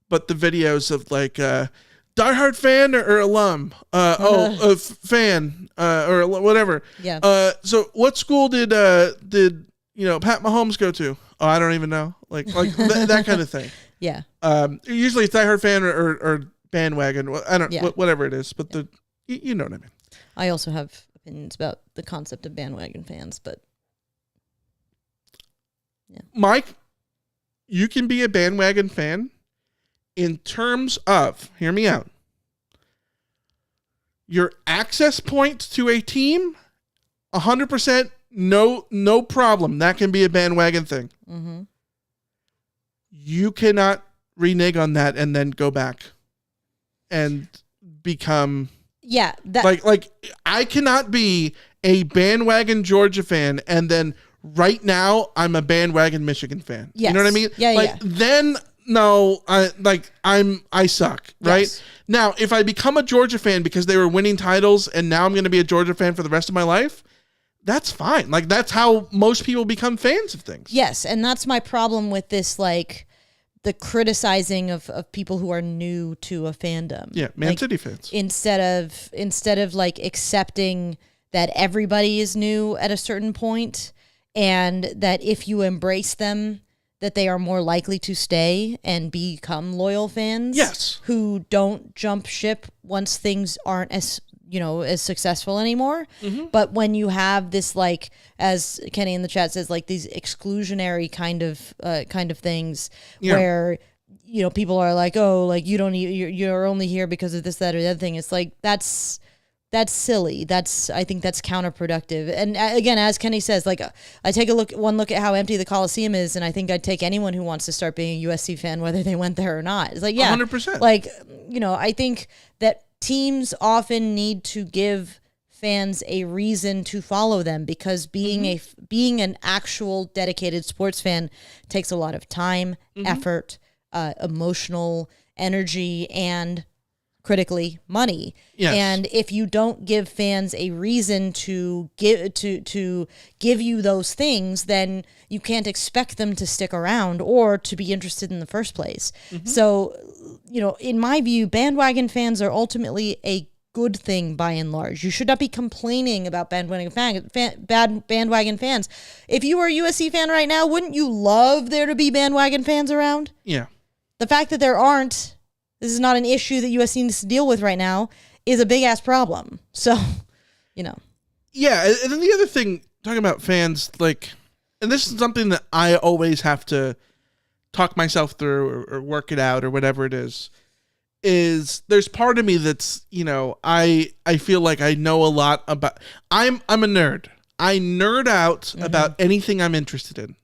but the videos of like diehard fan or alum, fan or whatever. Yeah. So what school did Pat Mahomes go to? Oh, I don't even know. Like that kind of thing. Yeah. Usually it's diehard fan or bandwagon. I don't whatever it is, but you know what I mean. I also have opinions about the concept of bandwagon fans, but yeah. Mike, you can be a bandwagon fan in terms of, hear me out, your access points to a team, 100%, no problem. That can be a bandwagon thing. Mm-hmm. You cannot renege on that and then go back and become... Yeah, like I cannot be a bandwagon Georgia fan and then right now I'm a bandwagon Michigan fan. Yes. You know what I mean? Yeah, Then no, I suck, right? Yes. Now, if I become a Georgia fan because they were winning titles and now I'm going to be a Georgia fan for the rest of my life, that's fine. Like that's how most people become fans of things. Yes, and that's my problem with this, like the criticizing of people who are new to a fandom. Yeah, Man City fans. Instead of like accepting that everybody is new at a certain point and that if you embrace them, that they are more likely to stay and become loyal fans. Yes. Who don't jump ship once things aren't as successful anymore. Mm-hmm. But when you have this, like, as Kenny in the chat says, like these exclusionary kind of things where, people are like, oh, like you're only here because of this, that, or the other thing. It's like, that's silly. I think that's counterproductive. And again, as Kenny says, like I take one look at how empty the Coliseum is, and I think I'd take anyone who wants to start being a USC fan, whether they went there or not. It's like, yeah, 100%. Like, I think that teams often need to give fans a reason to follow them because being an actual dedicated sports fan takes a lot of time, effort, emotional energy, and critically money. Yes. And if you don't give fans a reason to give you those things, then you can't expect them to stick around or to be interested in the first place. So, in my view, bandwagon fans are ultimately a good thing by and large. You should not be complaining about bandwagon fans. If you were a USC fan right now, wouldn't you love there to be bandwagon fans around? Yeah. The fact that there aren't, this is not an issue that USC needs to deal with right now, is a big ass problem. So, Yeah, and then the other thing, talking about fans, like, and this is something that I always have to talk myself through or work it out or whatever it is there's part of me that's, I feel like I know a lot about, I'm a nerd. I nerd out about anything I'm interested in.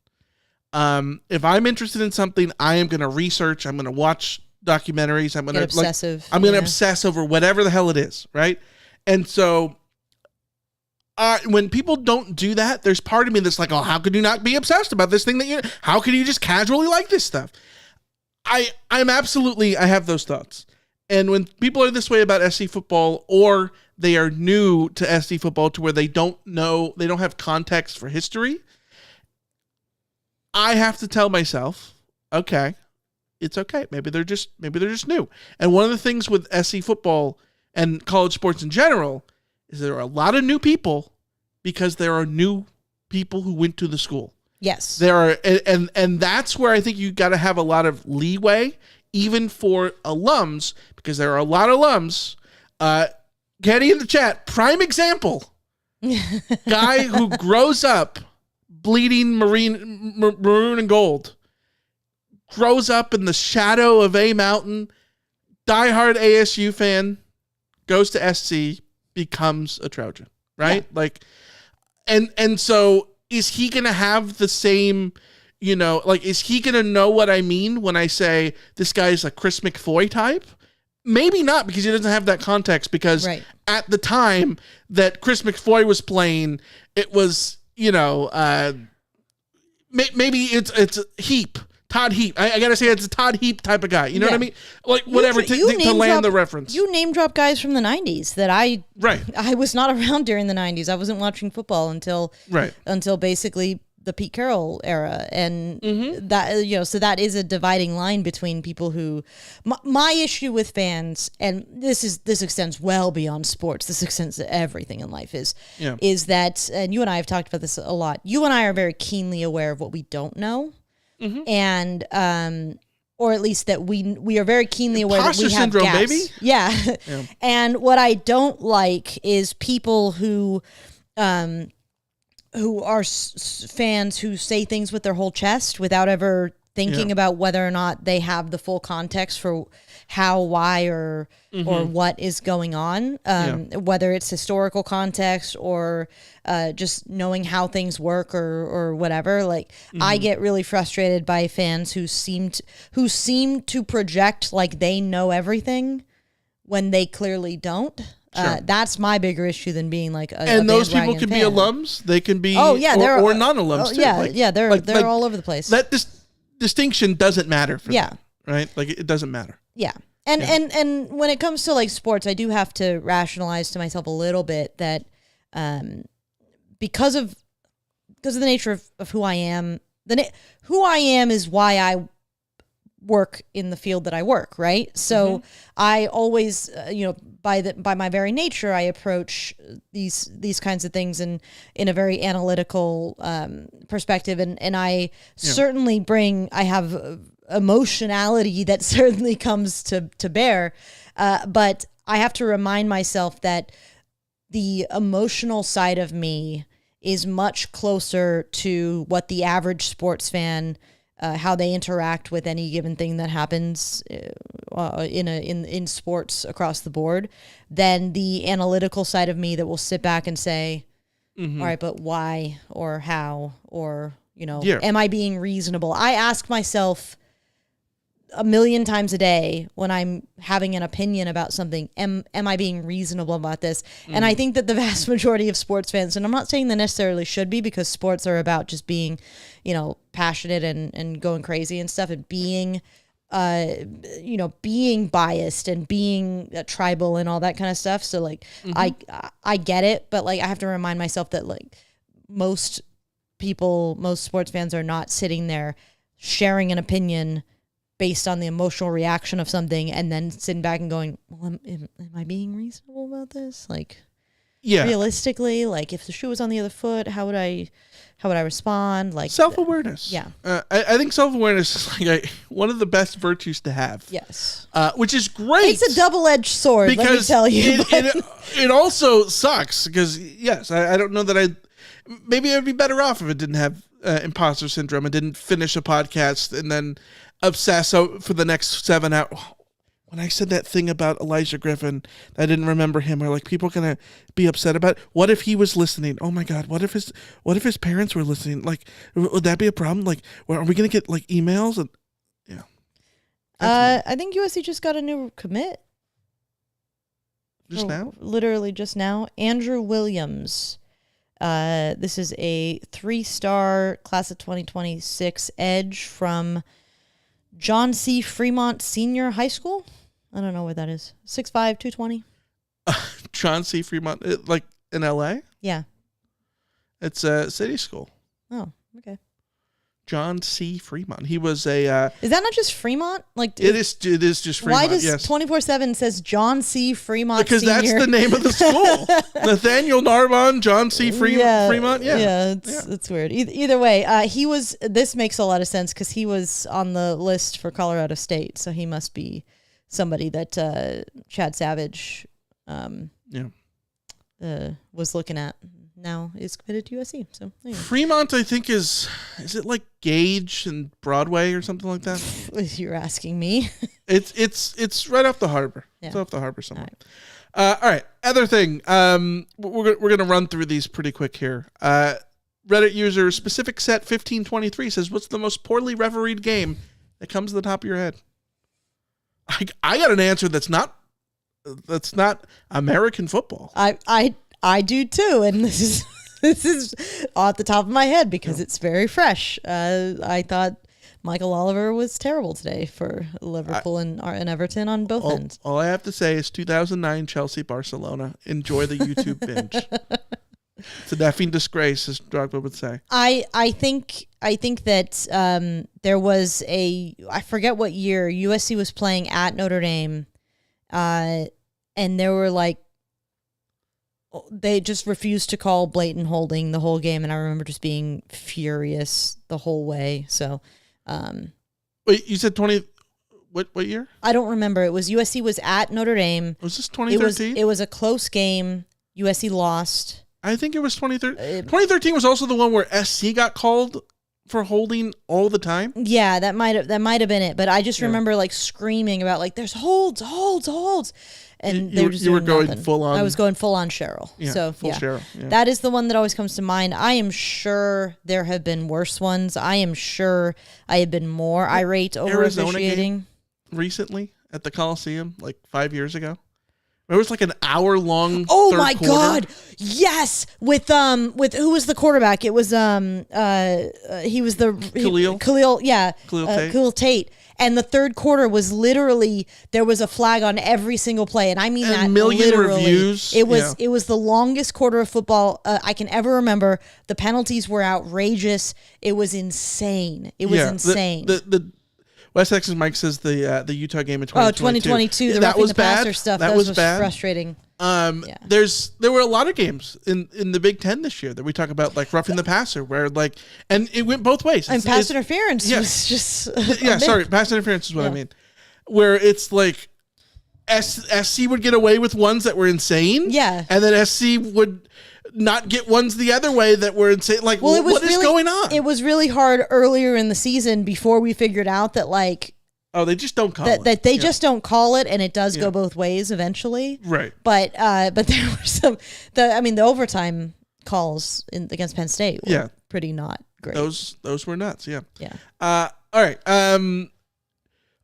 If I'm interested in something, I am going to research, I'm going to watch documentaries, I'm going to obsessive. I'm going to obsess over whatever the hell it is, right? And so when people don't do that, there's part of me that's like, oh, how could you not be obsessed about this thing how could you just casually like this stuff? I have those thoughts. And when people are this way about SC football, or they are new to SC football to where they don't have context for history, I have to tell myself, okay, it's okay. Maybe they're just new. And one of the things with SC football and college sports in general is there are a lot of new people because there are new people who went to the school. Yes. There are, and that's where I think you got to have a lot of leeway, even for alums, because there are a lot of alums. Kenny in the chat, prime example. Guy who grows up bleeding maroon and gold, grows up in the shadow of A Mountain, diehard ASU fan, goes to SC, becomes a Trojan, right? Like, and so is he going to have the same, is he going to know what I mean when I say this guy's a Chris McFoy type? Maybe not, because he doesn't have that context, because at the time that Chris McFoy was playing, it was, maybe it's Heap. Todd Heap. I gotta say, it's a Todd Heap type of guy. You know what I mean? Like, whatever, to land the reference. You name drop guys from the 90s that I was not around during the 90s. I wasn't watching football until basically the Pete Carroll era. And that, so that is a dividing line between people who, my issue with fans, and this extends well beyond sports, this extends to everything in life, is that, and you and I have talked about this a lot, you and I are very keenly aware of what we don't know. And or at least that we are very keenly aware that we have syndrome, gaps. baby. Yeah. And what I don't like is people who are fans who say things with their whole chest without ever thinking about whether or not they have the full context for how, why, or what is going on, whether it's historical context or just knowing how things work or whatever. Like, I get really frustrated by fans who seem to project like they know everything when they clearly don't. That's my bigger issue than being like a and those people can fan. be alums. They can be or non-alums too. They're all over the place. That distinction doesn't matter for them, right? Like, it doesn't matter. Yeah. And when it comes to like sports, I do have to rationalize to myself a little bit that because of the nature of who I am, who I am is why I work in the field that I work, right? So I always, by my very nature, I approach these kinds of things in a very analytical perspective, and I certainly I have emotionality that certainly comes to bear, but I have to remind myself that the emotional side of me is much closer to what the average sports fan, how they interact with any given thing that happens in sports across the board, than the analytical side of me that will sit back and say, all right, but why or how, or am I being reasonable? I ask myself a million times a day when I'm having an opinion about something, am I being reasonable about this? And I think that the vast majority of sports fans, and I'm not saying they necessarily should be, because sports are about just being, passionate and going crazy and stuff, and being, being biased and being tribal and all that kind of stuff. So like, I get it, but like, I have to remind myself that like most sports fans are not sitting there sharing an opinion based on the emotional reaction of something and then sitting back and going, well, am I being reasonable about this? Like, realistically, like if the shoe was on the other foot, how would I respond? Like, self-awareness. I think self-awareness is like one of the best virtues to have. Yes. Which is great. It's a double-edged sword, let me tell you. It also sucks because, yes, I don't know that maybe I'd be better off if it didn't have imposter syndrome and didn't finish a podcast and then obsess for the next 7 hours. When I said that thing about Elijah Griffin, I didn't remember him, or like people are gonna be upset about it. What if he was listening? Oh my God, what if his parents were listening? Like, would that be a problem? Like, are we gonna get like emails? And I think USC just got a new commit. Just now? Literally just now. Andrew Williams. This is a 3-star class of 2026 edge from John C. Fremont Senior High School. I don't know where that is. 6'5", 220. John C. Fremont, like in LA? Yeah. It's a city school. Oh, okay. John C. Fremont. He was a... is that not just Fremont? Like it is just Fremont, why does 24/7 says John C. Fremont because Senior? That's the name of the school. Nathaniel Narbonne, John C. Fremont. Yeah, it's weird. Either way, this makes a lot of sense because he was on the list for Colorado State, so he must be somebody that Chad Savage was looking at. Now is committed to USC. So anyway. Fremont, I think is it like Gage and Broadway or something like that? You're asking me. It's right off the harbor. Yeah. It's off the harbor somewhere. All right. Other thing. We're gonna run through these pretty quick here. Reddit user specific set 1523 says, "What's the most poorly refereed game that comes to the top of your head?" I got an answer that's not American football. I do too, and this is off the top of my head because it's very fresh. I thought Michael Oliver was terrible today for Liverpool and Everton on both ends. All I have to say is 2009 Chelsea Barcelona. Enjoy the YouTube binge. It's a effing disgrace, as Drogba would say. I think that there was I forget what year USC was playing at Notre Dame, and there were like they just refused to call blatant holding the whole game, and I remember just being furious the whole way. So. Wait, you said 20? What year? I don't remember. It was USC was at Notre Dame. Was this 2013? It was a close game. USC lost. I think it was 2013. 2013 was also the one where SC got called for holding all the time. Yeah, that might have been it. But I just remember like screaming about like there's holds, and they were just doing going nothing. full on. I was going full on Cheryl. Yeah, so full Cheryl. Yeah. That is the one that always comes to mind. I am sure there have been worse ones. I am sure I have been more irate over Arizona officiating. game recently at the Coliseum, like 5 years ago. It was like an hour-long. Oh third my quarter. God! Yes, with who was the quarterback? It was he was Khalil. Yeah, Khalil Tate. And the third quarter was literally there was a flag on every single play, and I mean that million literally. reviews. It was the longest quarter of football I can ever remember. The penalties were outrageous. It was insane. It was insane. The West Texas Mike says the Utah game in 2022. Oh, 2022. The that roughing was the bad. passer stuff. That was bad. Frustrating. There were a lot of games in the Big Ten this year that we talk about, like roughing the passer, where like, and it went both ways. And pass interference was just pass interference is what I mean, where it's like SC would get away with ones that were insane, and then SC would not get ones the other way that were insane. Like, what is going on? It was really hard earlier in the season before we figured out that like. Oh, they just don't call it. That they just don't call it, and it does go both ways eventually. Right. But there were the overtime calls against Penn State were pretty not great. Those were nuts. Yeah. Yeah. All right.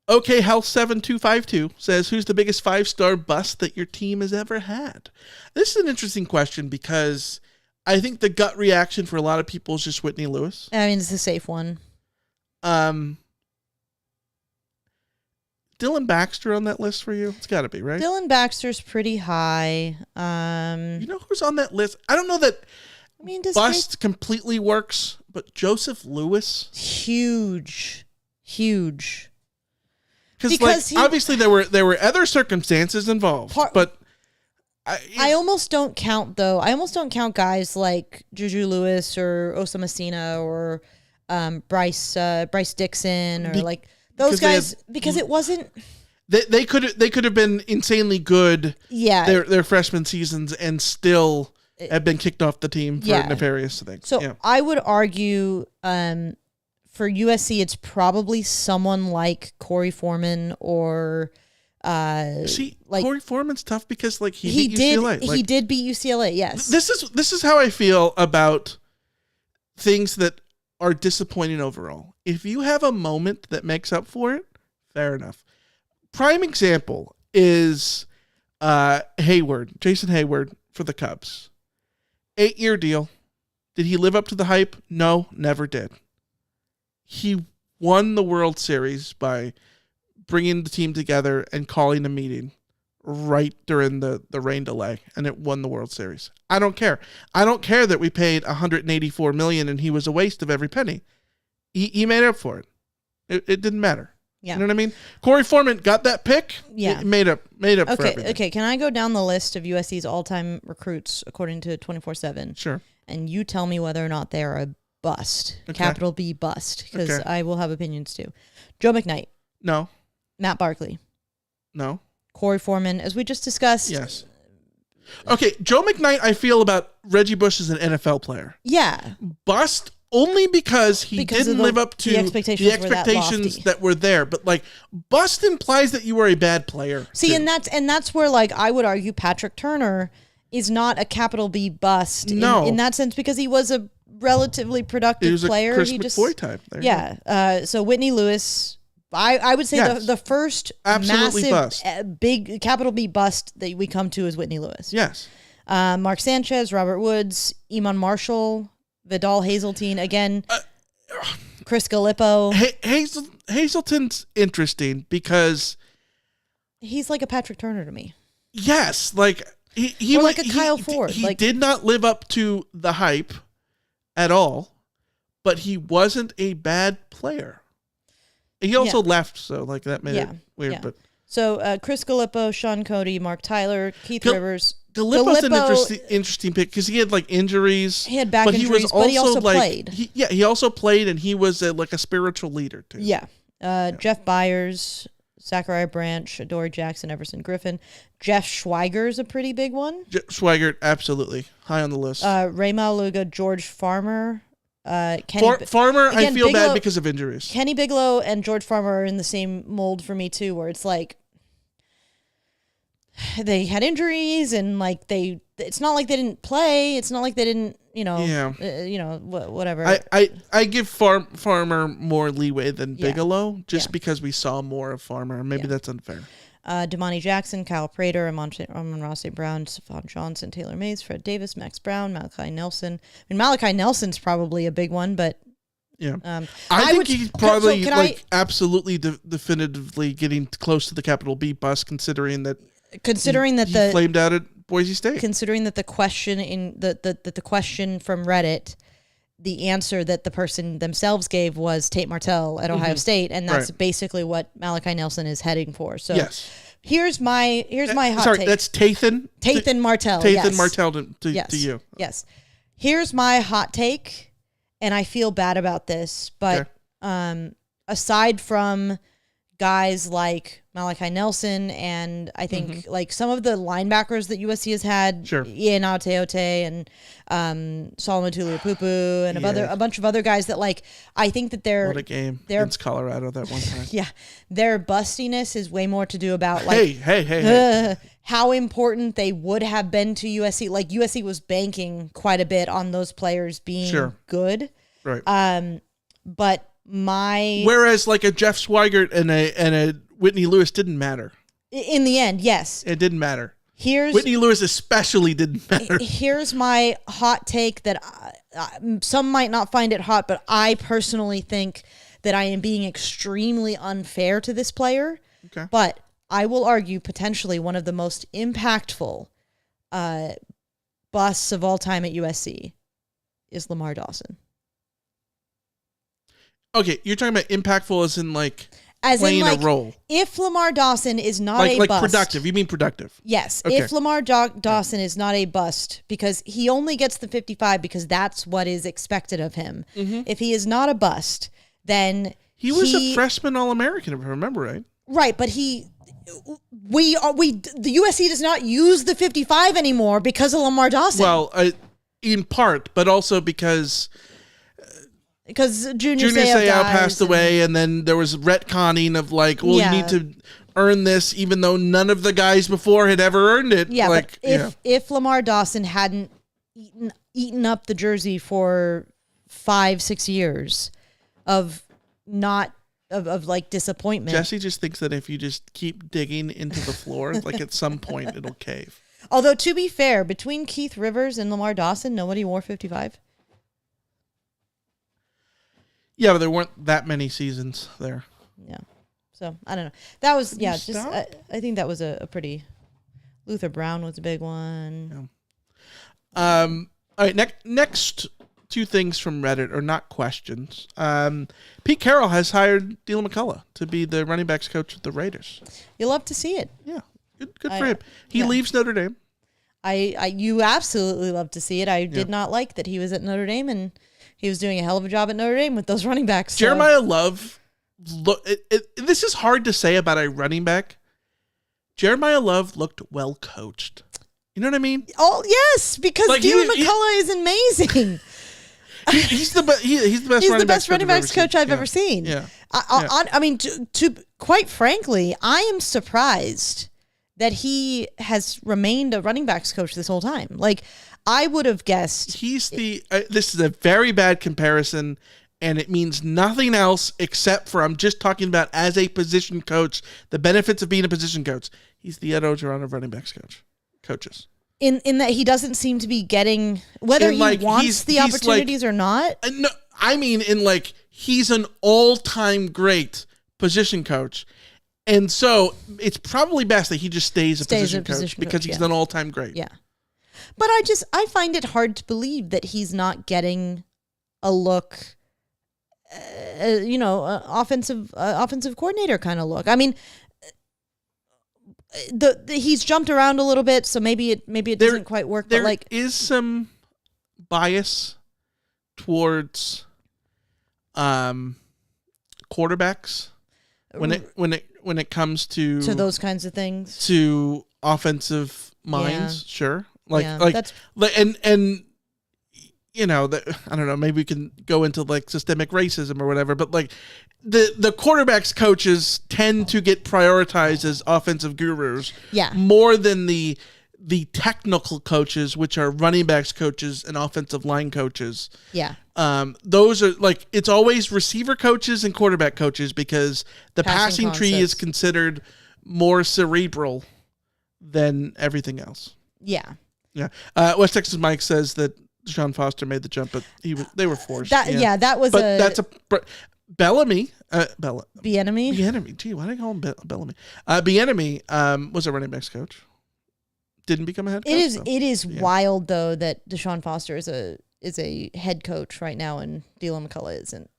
Okay, Health 7252 says, "Who's the biggest 5-star bust that your team has ever had?" This is an interesting question because I think the gut reaction for a lot of people is just Whitney Lewis. I mean, it's a safe one. Dylan Baxter on that list for you? It's got to be, right? Dylan Baxter's pretty high. You know who's on that list? I don't know that bust completely works, but Joseph Lewis? Huge. Because obviously there were other circumstances involved, but I almost don't count though. I almost don't count guys like Juju Lewis or Osa Messina or Bryce Dixon or like those guys because it wasn't. They could have been insanely good. Yeah, their freshman seasons and still have been kicked off the team for nefarious things. So I would argue. For USC, it's probably someone like Corey Foreman or Corey Foreman's tough because like he beat UCLA. He did beat UCLA. Yes. This is how I feel about things that are disappointing overall. If you have a moment that makes up for it, fair enough. Prime example is Jason Hayward for the Cubs. 8-year deal. Did he live up to the hype? No, never did. He won the World Series by bringing the team together and calling a meeting right during the rain delay, and it won the World Series. I don't care. I don't care that we paid $184 million and he was a waste of every penny. He made up for it. It didn't matter. Yeah. You know what I mean? Corey Foreman got that pick. Yeah. It made up for everything. Okay. Can I go down the list of USC's all-time recruits according to 24/7? Sure. And you tell me whether or not they are a bust, capital B bust, because I will have opinions too. Joe McKnight. No. Matt Barkley. No. Corey Foreman, as we just discussed. Yes. Okay, Joe McKnight, I feel about Reggie Bush as an NFL player. Yeah. Bust only because he Because of didn't live up to the expectations were that lofty. that were there. But like, bust implies that you were a bad player. See, too. and that's where like I would argue Patrick Turner is not a capital B bust in that sense because he was a relatively productive He was player. a Chris he McFoy type. There you yeah. So Whitney Lewis, I would say Yes. the first Absolutely massive bust. Big capital B bust that we come to is Whitney Lewis. Yes. Mark Sanchez, Robert Woods, Iman Marshall, Vidal Hazeltine again. Chris Gallipo. Hazelton's interesting because He's like a Patrick Turner to me. yes, like he Or like was- a Kyle Ford, He like- did not live up to the hype at all, but he wasn't a bad player. He also left, so like that made it weird. yeah. But So Chris Gallipo, Sean Cody, Mark Tyler, Keith Rivers. Gallipo's an interesting pick because he had like injuries. He had back injuries, but he also played. He also played, and he was like a spiritual leader too. Yeah. Jeff Byers, Zachariah Branch, Adoree Jackson, Everson Griffin. Jeff Schweiger's a pretty big one. Schweigert, absolutely high on the list. Ray Maluga, George Farmer, Kenny Farmer, again, I feel Bigelow- bad because of injuries. Kenny Bigelow and George Farmer are in the same mold for me too, where it's like they had injuries and like it's not like they didn't play. It's not like they didn't, whatever. I give Farmer more leeway than Bigelow just because we saw more of Farmer. Maybe that's unfair. Damani Jackson, Kyle Prater, Amon-Ra St. Brown, Stephon Johnson, Taylor Mays, Fred Davis, Max Brown, Malachi Nelson. I mean, Malachi Nelson's probably a big one, but yeah, I think he's probably so absolutely definitively getting close to the capital B bust, considering that he flamed out at Boise State. Considering that the question the question from Reddit, the answer that the person themselves gave was Tate Martell at Ohio State, and that's basically what Malachi Nelson is heading for. So yes. Here's my hot Sorry, take. that's Tathan Martell. Tathan Martell to you. Yes. Here's my hot take, and I feel bad about this, but aside from guys like Malachi Nelson and I think like some of the linebackers that USC has had, Ian Aoteote and Solomon Tuliupupu and a bunch of other guys that like I think that what a game against Colorado that one time. Yeah, their bustiness is way more to do about like hey. How important they would have been to USC. Like USC was banking quite a bit on those players being good, right? But whereas like a Jeff Schweigert and a Whitney Lewis didn't matter in the end. Yes, it didn't matter. Whitney Lewis especially didn't matter. Here's my hot take that some might not find it hot, but I personally think that I am being extremely unfair to this player. Okay, but I will argue potentially one of the most impactful busts of all time at USC is Lamar Dawson. Okay, you're talking about impactful as in like playing a role. If Lamar Dawson is not a bust. Productive. You mean productive? Yes. Okay. If Lamar Dawson is not a bust because he only gets the 55 because that's what is expected of him. Mm-hmm. If he is not a bust, then he was a freshman All-American, if I remember right. Right, but the USC does not use the 55 anymore because of Lamar Dawson. Well, in part, but also because Junior Seau passed away, and then there was retconning of like, well, you need to earn this, even though none of the guys before had ever earned it. Yeah, like, but if Lamar Dawson hadn't eaten up the jersey for 5-6 years of like disappointment, Jesse just thinks that if you just keep digging into the floor, like at some point it'll cave. Although to be fair, between Keith Rivers and Lamar Dawson, nobody wore 55. Yeah, but there weren't that many seasons there. Yeah. So, I don't know. That was, I think that was a pretty... Luther Brown was a big one. Yeah. All right, next two things from Reddit are not questions. Pete Carroll has hired Dylan McCullough to be the running backs coach of the Raiders. You love to see it. Yeah, good for him. He leaves Notre Dame. You absolutely love to see it. I did not like that he was at Notre Dame and... He was doing a hell of a job at Notre Dame with those running backs. So. Jeremiah Love, this is hard to say about a running back. Jeremiah Love looked well coached. You know what I mean? Oh, yes, because like Dylan McCullough is amazing. He's the best. He's the best. He's the best running backs coach I've ever seen. Yeah. I mean, to quite frankly, I am surprised that he has remained a running backs coach this whole time. Like, I would have guessed. He's the. This is a very bad comparison, and it means nothing else except for I'm just talking about as a position coach, the benefits of being a position coach. He's the Ed Orgeron of running backs coaches. In that he doesn't seem to be getting whether he wants the opportunities or not. No, I mean he's an all-time great position coach. And so it's probably best that he just stays a position coach because he's an all-time great. Yeah. But I find it hard to believe that he's not getting a look, offensive coordinator kind of look. I mean, he's jumped around a little bit, so maybe it doesn't quite work. There but is some bias towards quarterbacks when it comes to those kinds of things, to offensive minds. Yeah. Sure, I don't know, maybe we can go into systemic racism or whatever, but the quarterbacks coaches tend to get prioritized as offensive gurus more than the technical coaches, which are running backs coaches and offensive line coaches. Yeah. Those are it's always receiver coaches and quarterback coaches because the passing tree is considered more cerebral than everything else. Yeah. Yeah. West Texas Mike says that Deshaun Foster made the jump, but they were forced. That was Bellamy. Bieniemy. Gee, why did I call him Bellamy? Bieniemy was a running backs coach. Didn't become a head coach. It is wild though that Deshaun Foster is a head coach right now and Dylan McCullough isn't.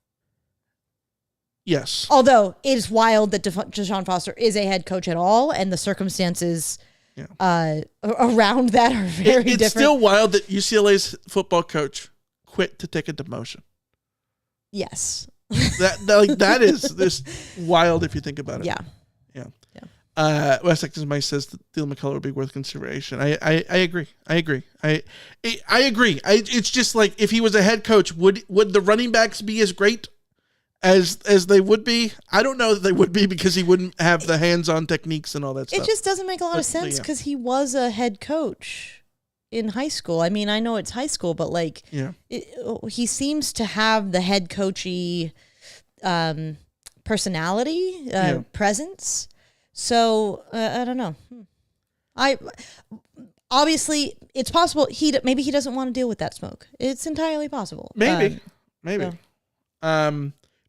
Yes. Although it is wild that Deshaun Foster is a head coach at all, and the circumstances around that are very different. It's still wild that UCLA's football coach quit to take a demotion. Yes. That is this wild if you think about it. Yeah. West Texas Mike says that Dylan McCullough would be worth consideration. I agree. I agree. It's just if he was a head coach, would the running backs be as great as they would be? I don't know that they would be because he wouldn't have the hands-on techniques and all that stuff. It just doesn't make a lot of sense because he was a head coach in high school. I mean, I know it's high school, but he seems to have the head coachy personality, presence. So I don't know. Obviously it's possible maybe he doesn't want to deal with that smoke. It's entirely possible. Maybe. If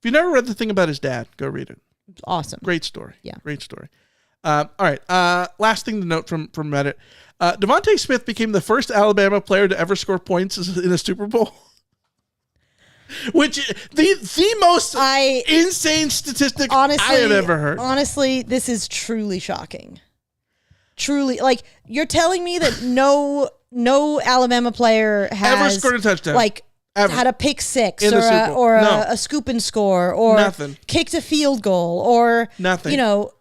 you never read the thing about his dad, go read it. It's awesome. Great story. Yeah. Great story. All right. Last thing to note from Reddit. Devontae Smith became the first Alabama player to ever score points in a Super Bowl. Which the most insane statistic I have ever heard. Honestly, this is truly shocking. Truly, you're telling me that no Alabama player has ever scored a touchdown. Ever. Had a pick six or a scoop and score or nothing. Kicked a field goal or nothing. All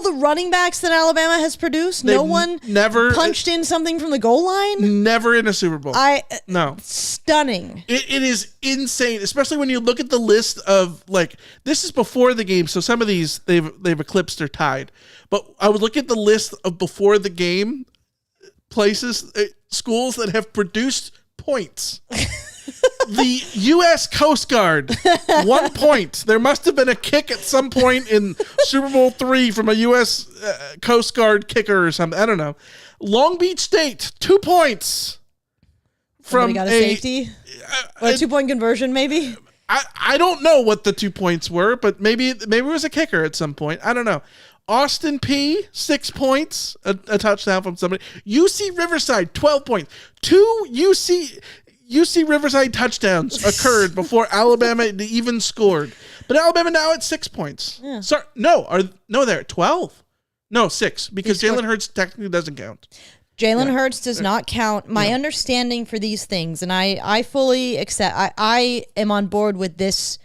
the running backs that Alabama has produced, no one never punched in something from the goal line. Never in a Super Bowl. Stunning. It is insane, especially when you look at the list of this is before the game, so some of these they've eclipsed or tied. But I would look at the list of before the game places, schools that have produced points. The U.S. Coast Guard, 1 point. There must have been a kick at some point in Super Bowl III from a U.S. Coast Guard kicker or something. I don't know. Long Beach State, 2 points. Somebody got a safety? Or a 2-point conversion, maybe? I don't know what the 2 points were, but maybe it was a kicker at some point. I don't know. Austin P, 6 points, a touchdown from somebody. UC Riverside, 12 points. 2 UC Riverside touchdowns occurred before Alabama even scored. But Alabama now at 6 points. Yeah. Sorry, they're at 12. No, 6, because Jalen Hurts technically doesn't count. Jalen Hurts does not count. My understanding for these things, and I fully accept, I am on board with this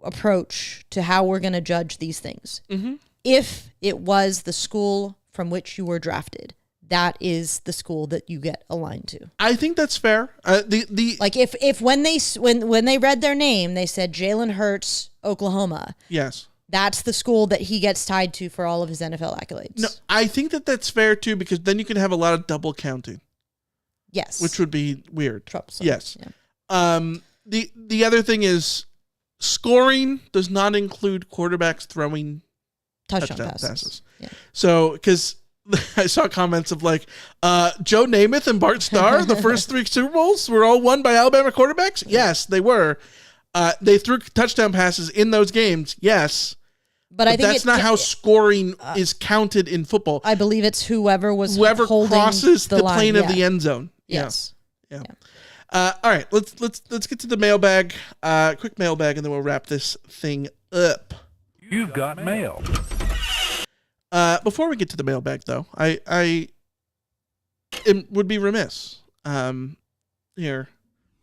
approach to how we're going to judge these things. Mm-hmm. If it was the school from which you were drafted, that is the school that you get aligned to. I think that's fair. Like if when they read their name, they said Jalen Hurts, Oklahoma. Yes. That's the school that he gets tied to for all of his NFL accolades. No, I think that's fair too, because then you can have a lot of double counting. Yes. Which would be weird. Troublesome. Yes. Yeah. The other thing is scoring does not include quarterbacks throwing touchdown passes. Yeah. So, because I saw comments of like, Joe Namath and Bart Starr, the first 3 Super Bowls were all won by Alabama quarterbacks? Yes, they were. They threw touchdown passes in those games, yes. But I think that's not how scoring is counted in football. I believe it's whoever crosses the line. plane of the end zone. Yes. Yeah. All right, let's get to the mailbag. Quick mailbag, and then we'll wrap this thing up. You've got mail. Before we get to the mailbag, though, I would be remiss. Here, we're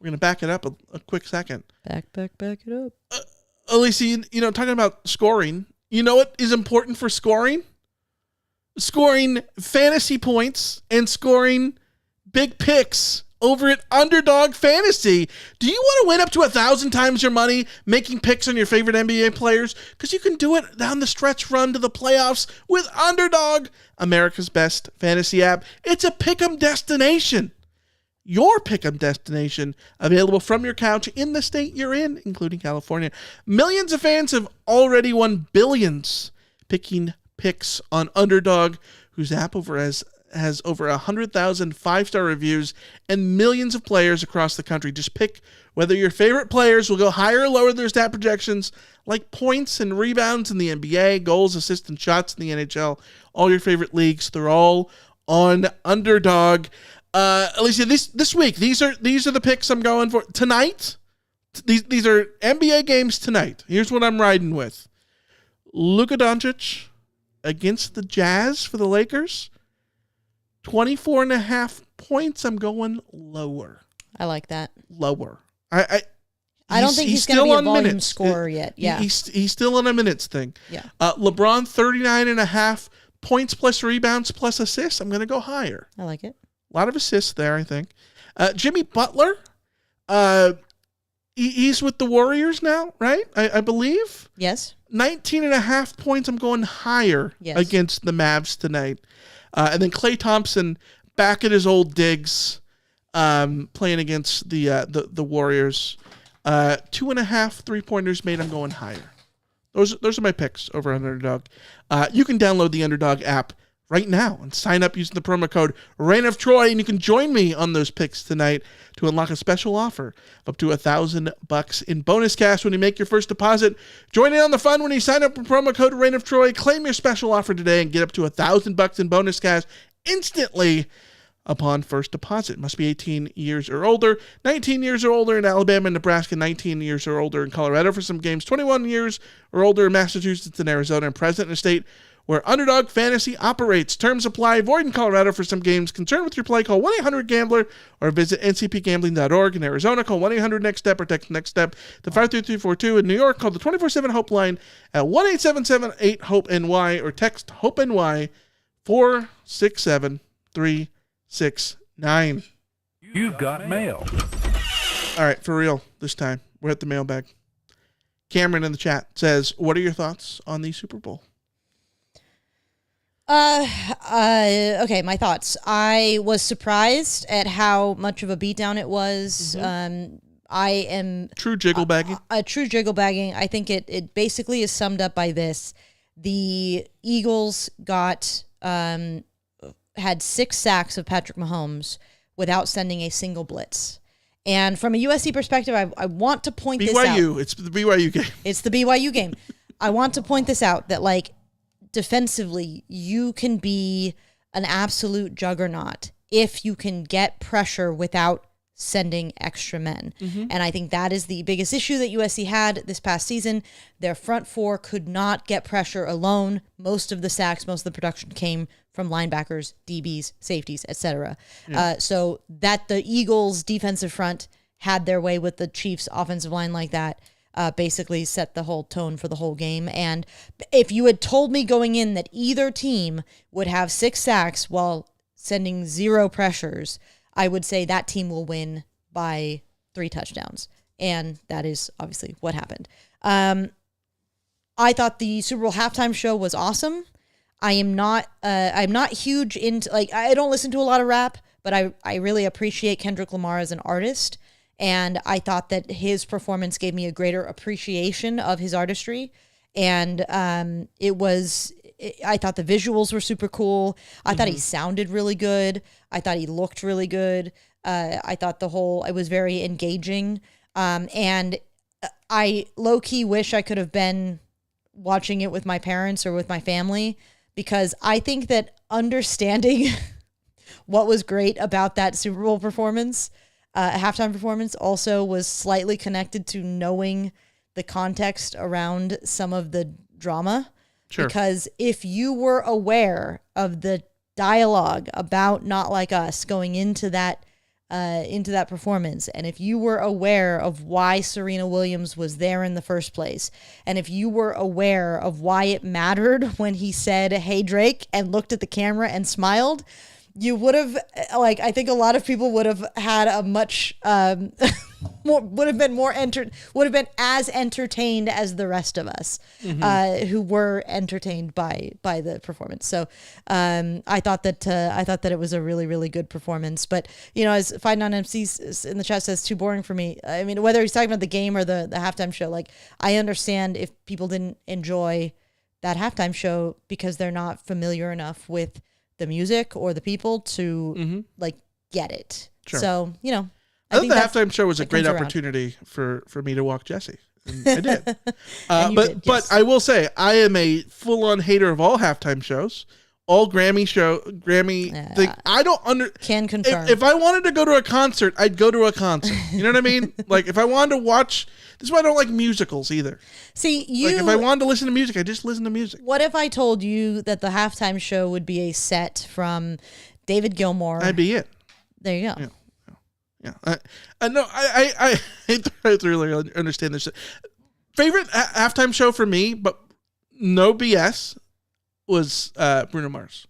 gonna back it up a quick second. Back it up. Alicia, talking about scoring. You know what is important for scoring? Scoring fantasy points and scoring big picks over at Underdog Fantasy. Do you want to win up to 1,000 times your money making picks on your favorite NBA players? Because you can do it down the stretch run to the playoffs with Underdog, America's best fantasy app. It's a pick'em destination. Your pick'em destination, available from your couch in the state you're in, including California. Millions of fans have already won billions picking picks on Underdog, whose app has over 100,000 5-star reviews and millions of players across the country. Just pick whether your favorite players will go higher or lower their stat projections, like points and rebounds in the NBA, goals, assists, and shots in the NHL. All your favorite leagues, they're all on Underdog. Alicia, this week, these are the picks I'm going for tonight. These are NBA games tonight. Here's what I'm riding with: Luka Doncic against the Jazz for the Lakers. 24.5 points. I'm going lower. I like that. Lower. I don't think he's going to be a volume scorer yet. Yeah, he's still on a minutes thing. Yeah. LeBron 39.5 points plus rebounds plus assists. I'm going to go higher. I like it. A lot of assists there, I think. Jimmy Butler, he's with the Warriors now, right? I believe. Yes. 19.5 points. I'm going higher against the Mavs tonight. And then Klay Thompson back at his old digs, playing against the Warriors. 2.5 3-pointers made. I'm going higher. Those are my picks over on Underdog. You can download the Underdog app right now and sign up using the promo code Reign of Troy, and you can join me on those picks tonight to unlock a special offer of up to $1,000 in bonus cash when you make your first deposit. Join in on the fun when you sign up with promo code Reign of Troy. Claim your special offer today and get up to $1,000 in bonus cash instantly upon first deposit. Must be 18 years or older, 19 years or older in Alabama and Nebraska, 19 years or older in Colorado for some games, 21 years or older in Massachusetts and Arizona, and present in a state where Underdog Fantasy operates. Terms apply. Void in Colorado for some games. Concerned with your play, call 1-800-GAMBLER or visit ncpgambling.org. In Arizona, call 1-800-NEXT-STEP or text NEXT STEP to 53342. In New York, call the 24/7 HOPE line at 1-877-8-HOPE-NY or text HOPE-NY 467-369. You've got mail. All right, for real this time. We're at the mailbag. Cameron in the chat says, what are your thoughts on the Super Bowl? Okay, my thoughts. I was surprised at how much of a beatdown it was. I am true jiggle bagging. True jiggle bagging. I think it basically is summed up by this: the Eagles had 6 sacks of Patrick Mahomes without sending a single blitz. And from a USC perspective, I want to point this out. BYU. It's the BYU game. It's the BYU game. I want to point this out that defensively, you can be an absolute juggernaut if you can get pressure without sending extra men. And I think that is the biggest issue that USC had this past season. Their front four could not get pressure alone. Most of the sacks, most of the production came from linebackers, DBs, safeties, etc. So that the Eagles' defensive front had their way with the Chiefs' offensive line like that basically set the whole tone for the whole game. And if you had told me going in that either team would have 6 sacks while sending zero pressures, I would say that team will win by 3 touchdowns. And that is obviously what happened. I thought the Super Bowl halftime show was awesome. I'm not huge into, like, I don't listen to a lot of rap, but I really appreciate Kendrick Lamar as an artist. And I thought that his performance gave me a greater appreciation of his artistry. And I thought the visuals were super cool. I thought he sounded really good. I thought he looked really good. I thought it was very engaging. And I low-key wish I could have been watching it with my parents or with my family, because I think that understanding what was great about that Super Bowl performance, halftime performance, also was slightly connected to knowing the context around some of the drama. Sure. Because if you were aware of the dialogue about Not Like Us going into that performance, and if you were aware of why Serena Williams was there in the first place, and if you were aware of why it mattered when he said, "Hey Drake," and looked at the camera and smiled, you would have, I think a lot of people would have had a much would have been as entertained as the rest of us who were entertained by the performance. So I thought that it was a really, really good performance. But as Fighting on MCs in the chat says, too boring for me. I mean, whether he's talking about the game or the halftime show, I understand if people didn't enjoy that halftime show because they're not familiar enough with the music or the people to get it. Sure. So, I think the halftime show was a great opportunity for me to walk Jesse. And I did. But I will say, I am a full-on hater of all halftime shows, all Grammy thing. I don't can confirm. If I wanted to go to a concert, I'd go to a concert. You know what I mean? If I wanted to watch, this is why I don't like musicals either. See, if I wanted to listen to music, I just listen to music. What if I told you that the halftime show would be a set from David Gilmour? I'd be it. There you go. Yeah. Yeah, I really understand this. Favorite halftime show for me, but no BS, was Bruno Mars.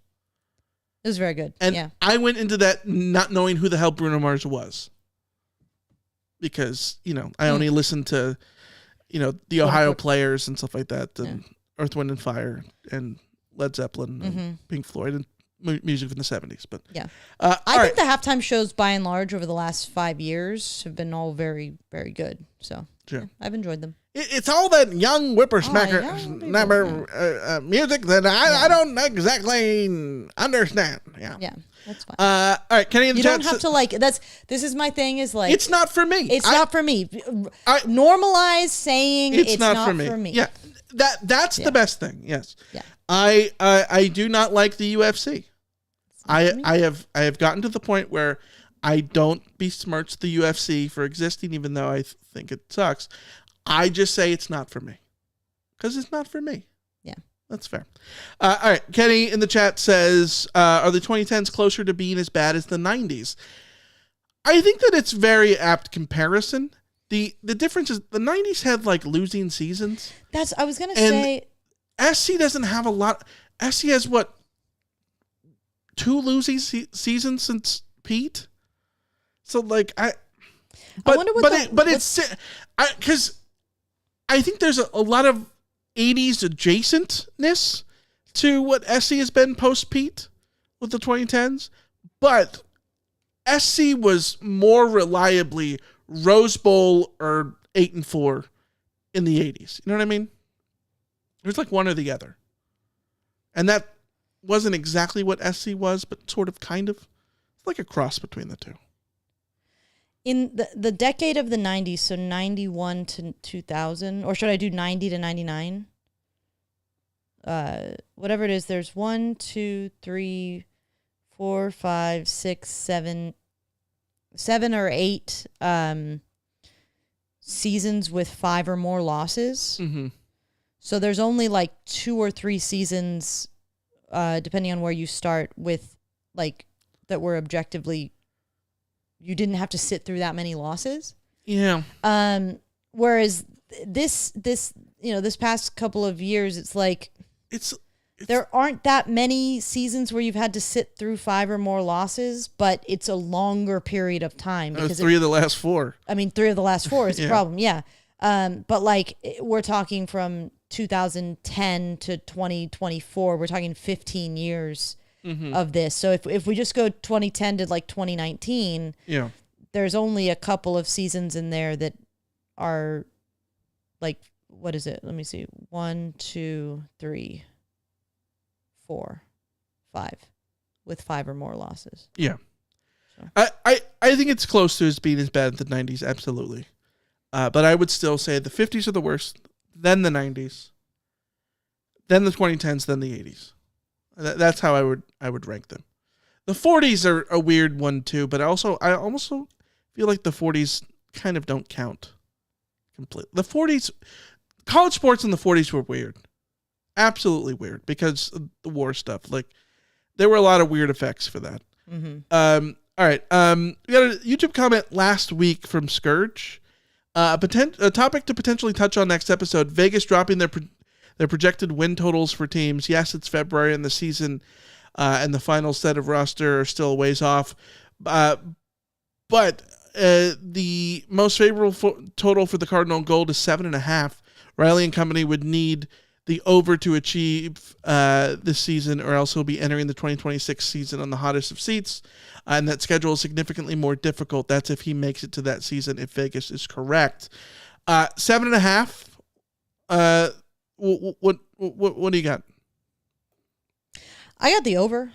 It was very good. And I went into that not knowing who the hell Bruno Mars was, because I only listened to the Ohio Players and stuff like that, and Earth, Wind and Fire and Led Zeppelin and Pink Floyd and music from the 70s. But I think the halftime shows by and large over the last 5 years have been all very, very good. So I've enjoyed them. It's all that young whippersnapper music that I don't exactly understand. Yeah, that's fine. All right, Kenny in the chat. You don't have to like it. This is my thing. Is it's not for me. It's not for me. Normalize saying it's not for me. Yeah, that's the best thing. Yes. Yeah. I do not like the UFC. I have gotten to the point where I don't besmirch the UFC for existing, even though I think it sucks. I just say it's not for me, because it's not for me. Yeah, that's fair. All right, Kenny in the chat says, "Are the 2010s closer to being as bad as the 90s?" I think that it's very apt comparison. The difference is the 90s had losing seasons. I was gonna say. SC doesn't have a lot. SC has what? 2 losing seasons since Pete. So I wonder because I think there's a lot of 80s adjacentness to what SC has been post Pete with the 2010s, but SC was more reliably Rose Bowl or 8-4 in the 80s. You know what I mean? It was one or the other. And that wasn't exactly what SC was, but sort of, kind of. It's like a cross between the two. In the decade of the 90s, so 91 to 2000, or should I do 90 to 99? Whatever it is, there's 1, 2, 3, 4, 5, 6, 7 or 8 seasons with 5 or more losses. Mm-hmm. So there's only 2 or 3 seasons, depending on where you start, with that were objectively, you didn't have to sit through that many losses. Yeah. Whereas this past couple of years, it's there aren't that many seasons where you've had to sit through 5 or more losses, but it's a longer period of time. Because 3 of the last 4. I mean, 3 of the last 4 is the Yeah. problem, yeah. But like we're talking from 2010 to 2024, we're talking 15 years of this. So if we just go 2010 to like 2019, Yeah. there's only a couple of seasons in there that are like, what is it? Let me see. 1, 2, 3, 4, 5 with 5 or more losses. Yeah. So. I think it's close to being as bad as the 90s, absolutely. But I would still say the 50s are the worst, then the 90s, then the 2010s, then the 80s. That's how I would rank them. The 40s are a weird one too, but I also feel like the 40s kind of don't count completely. The 40s, college sports in the 40s were weird. Absolutely weird because of the war stuff. Like there were a lot of weird effects for that. Mm-hmm. All right. We got a YouTube comment last week from Scourge. A topic to potentially touch on next episode. Vegas dropping their projected win totals for teams. Yes, it's February and the season and the final set of roster are still a ways off. But the most favorable total for the Cardinal Gold is 7.5. Riley and company would need the over to achieve this season, or else he'll be entering the 2026 season on the hottest of seats. And that schedule is significantly more difficult. That's if he makes it to that season, if Vegas is correct. 7.5. What do you got? I got the over.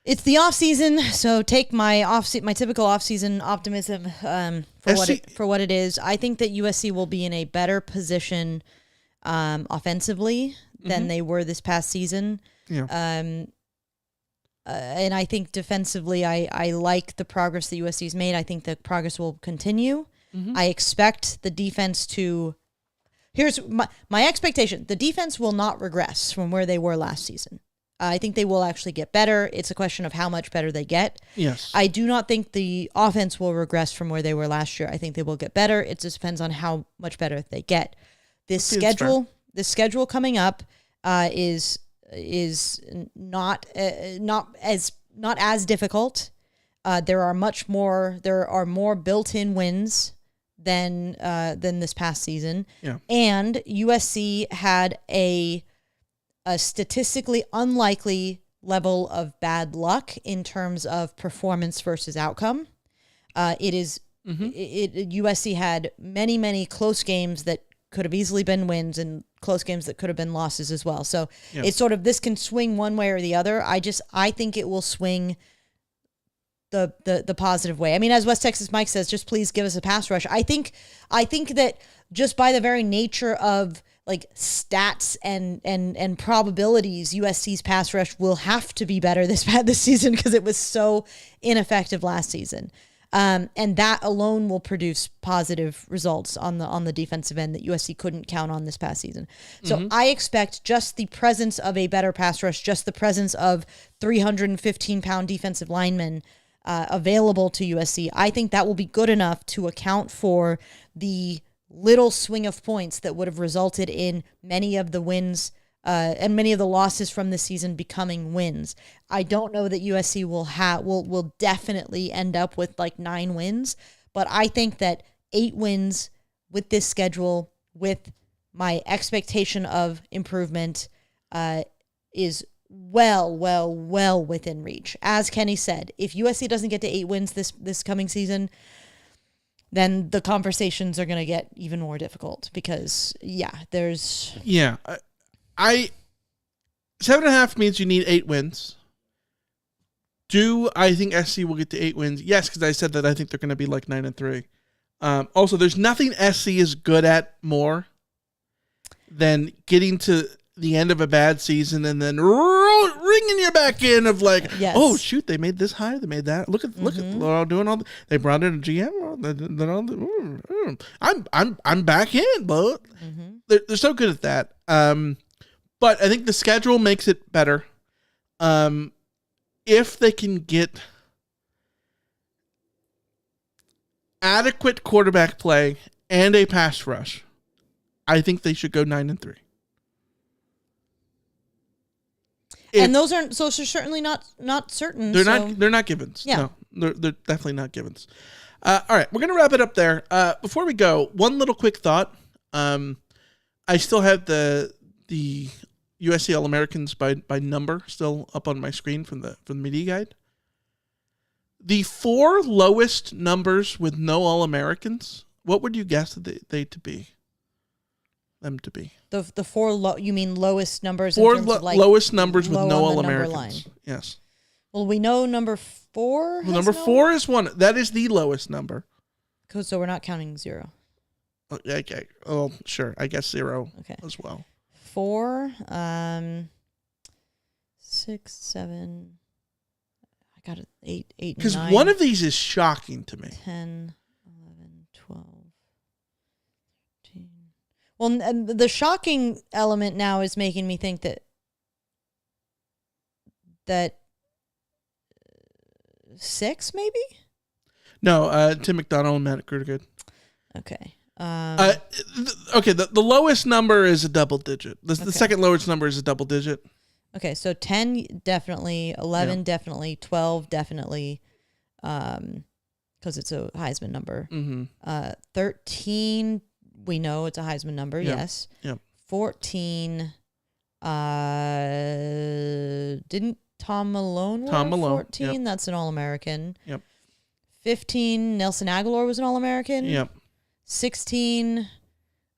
It's the off season, so take my typical off season optimism for what it is. I think that USC will be in a better position offensively than they were this past season. Yeah. And I think defensively, I like the progress that USC's made. I think the progress will continue. I expect the defense to. Here's my expectation: the defense will not regress from where they were last season. I think they will actually get better. It's a question of how much better they get. Yes. I do not think the offense will regress from where they were last year. I think they will get better. It just depends on how much better they get. This schedule coming up is not as difficult. There are more built-in wins than this past season. Yeah. And USC had a statistically unlikely level of bad luck in terms of performance versus outcome. USC had many close games that could have easily been wins and close games that could have been losses as well. So it's sort of, this can swing one way or the other. I think it will swing the positive way. I mean, as West Texas Mike says, just please give us a pass rush. I think that just by the very nature of like stats and probabilities, USC's pass rush will have to be better this season because it was so ineffective last season. And that alone will produce positive results on the defensive end that USC couldn't count on this past season. So I expect just the presence of a better pass rush, just the presence of 315-pound defensive linemen available to USC. I think that will be good enough to account for the little swing of points that would have resulted in many of the wins and many of the losses from this season becoming wins. I don't know that USC will definitely end up with like 9 wins, but I think that 8 wins with this schedule, with my expectation of improvement, is well within reach. As Kenny said, if USC doesn't get to 8 wins this coming season, then the conversations are going to get even more difficult because there's 7.5 means you need 8 wins. Do I think SC will get to 8 wins? Yes, because I said that I think they're going to be like 9-3. Also, there's nothing SC is good at more than getting to the end of a bad season and then ringing you back in of like, oh shoot, they made this high, they made that. Look at they're all doing all. They brought in a GM. I'm back in, but they're so good at that. But I think the schedule makes it better. If they can get adequate quarterback play, and a pass rush, I think they should go 9-3. And those are certainly not certain. They're not givens. Yeah. No, they're definitely not givens. All right, we're gonna wrap it up there. Before we go, one little quick thought. I still have the USC All-Americans by number still up on my screen from the media guide. The 4 lowest numbers with no All-Americans, what would you guess them to be? The 4 you mean lowest numbers? 4 in terms of like lowest numbers with low no on the number All-Americans. line. Yes. Well, we know number 4. Well, number 4 is one. That is the lowest number. So we're not counting 0. Okay. Oh, sure. I guess 0 as well. 4, 6, 7. I got it. 8, 9. Because one of these is shocking to me. 10, 11, 12, 13. Well, and the shocking element now is making me think that 6 maybe. No, Tim McDonald and Matt Grudegood. Okay. Okay. The lowest number is a double digit. The second lowest number is a double digit. Okay, so 10 definitely, 11 definitely, 12 definitely, because it's a Heisman number. Mm-hmm. 13, we know it's a Heisman number, yes. Yep. 14, didn't Tom Malone wear Tom Malone, 14? yep. That's an All-American. Yep. 15, Nelson Aguilar was an All-American. Yep. 16,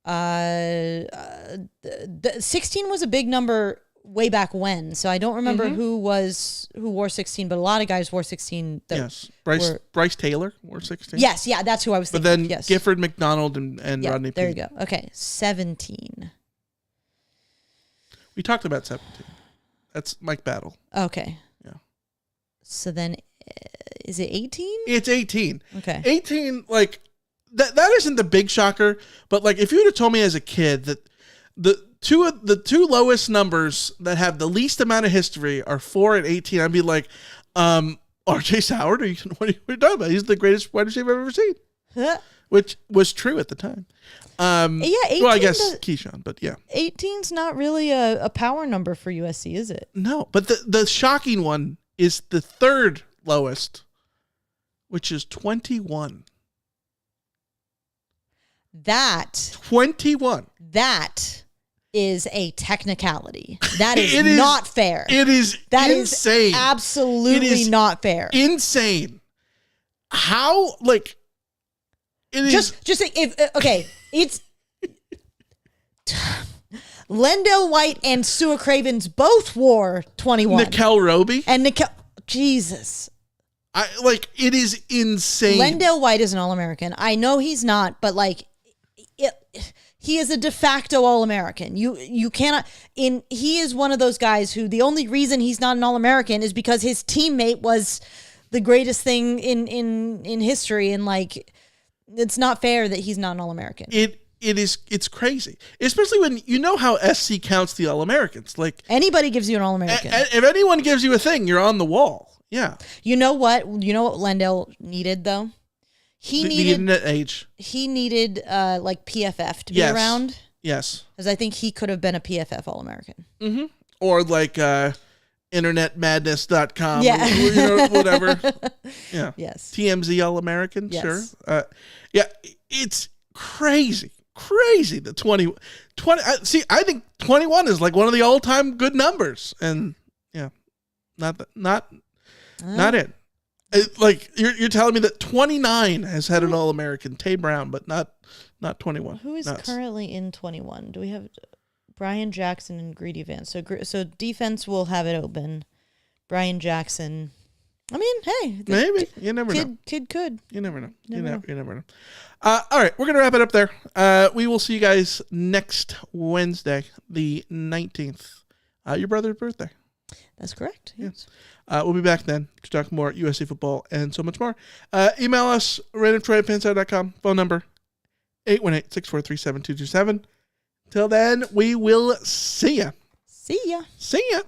16 was a big number way back when, so I don't remember who wore 16, but a lot of guys wore 16. Yes, Bryce Taylor wore 16. Yes, yeah, that's who I was thinking. But then yes. Gifford, McDonald, and Rodney Peete. There you go. Okay, 17. We talked about 17. That's Mike Battle. Okay. Yeah. So then, is it 18? It's 18. Okay. 18, like, that isn't the big shocker, but, like, if you would have told me as a kid that the two lowest numbers that have the least amount of history are 4 and 18, I'd be like, R.J. Howard, what are you talking about? He's the greatest wide receiver I've ever seen. Which was true at the time. 18. Well, I guess Keyshawn, but yeah. 18's not really a power number for USC, is it? No, but the shocking one is the third lowest, which is 21. 21. That is a technicality. That is not fair. It is insane. Is absolutely not fair. Insane. How, like, it is. Just it's Lendell White and Sua Cravens both wore 21. Nickel Roby. And Jesus. It is insane. Lendell White is an All-American. I know he's not, but like, he is a de facto All-American. You cannot. He is one of those guys who the only reason he's not an All-American is because his teammate was the greatest thing in history, and like, it's not fair that he's not an All-American. It's crazy, especially when you know how SC counts the All-Americans. Like, anybody gives you an All-American. If anyone gives you a thing, you're on the wall. Yeah. You know what Lendell needed though? He needed the internet age. He needed like PFF to be around. Yes. Because I think he could have been a PFF All-American. Mm-hmm. Or like internetmadness.com. Yeah. Or, whatever. Yeah. Yes. TMZ All-American. Yes. Sure. Yeah. It's crazy. Crazy. The 20. I think 21 is like one of the all-time good numbers. And yeah, not it. Like, you're telling me that 29 has had an All-American, Tay Brown, but not 21. Who is currently in 21? Do we have Brian Jackson and Greedy Vance? So defense will have it open. Brian Jackson. I mean, hey, maybe you never know. Kid could. You never know. You never know. All right, we're gonna wrap it up there. We will see you guys next Wednesday, the 19th. Your brother's birthday. That's correct. Yes. We'll be back then to talk more USC football and so much more. Email us, randomtroy@panside.com. Phone number, 818-643-7227. Till then, we will see ya. See ya. See ya.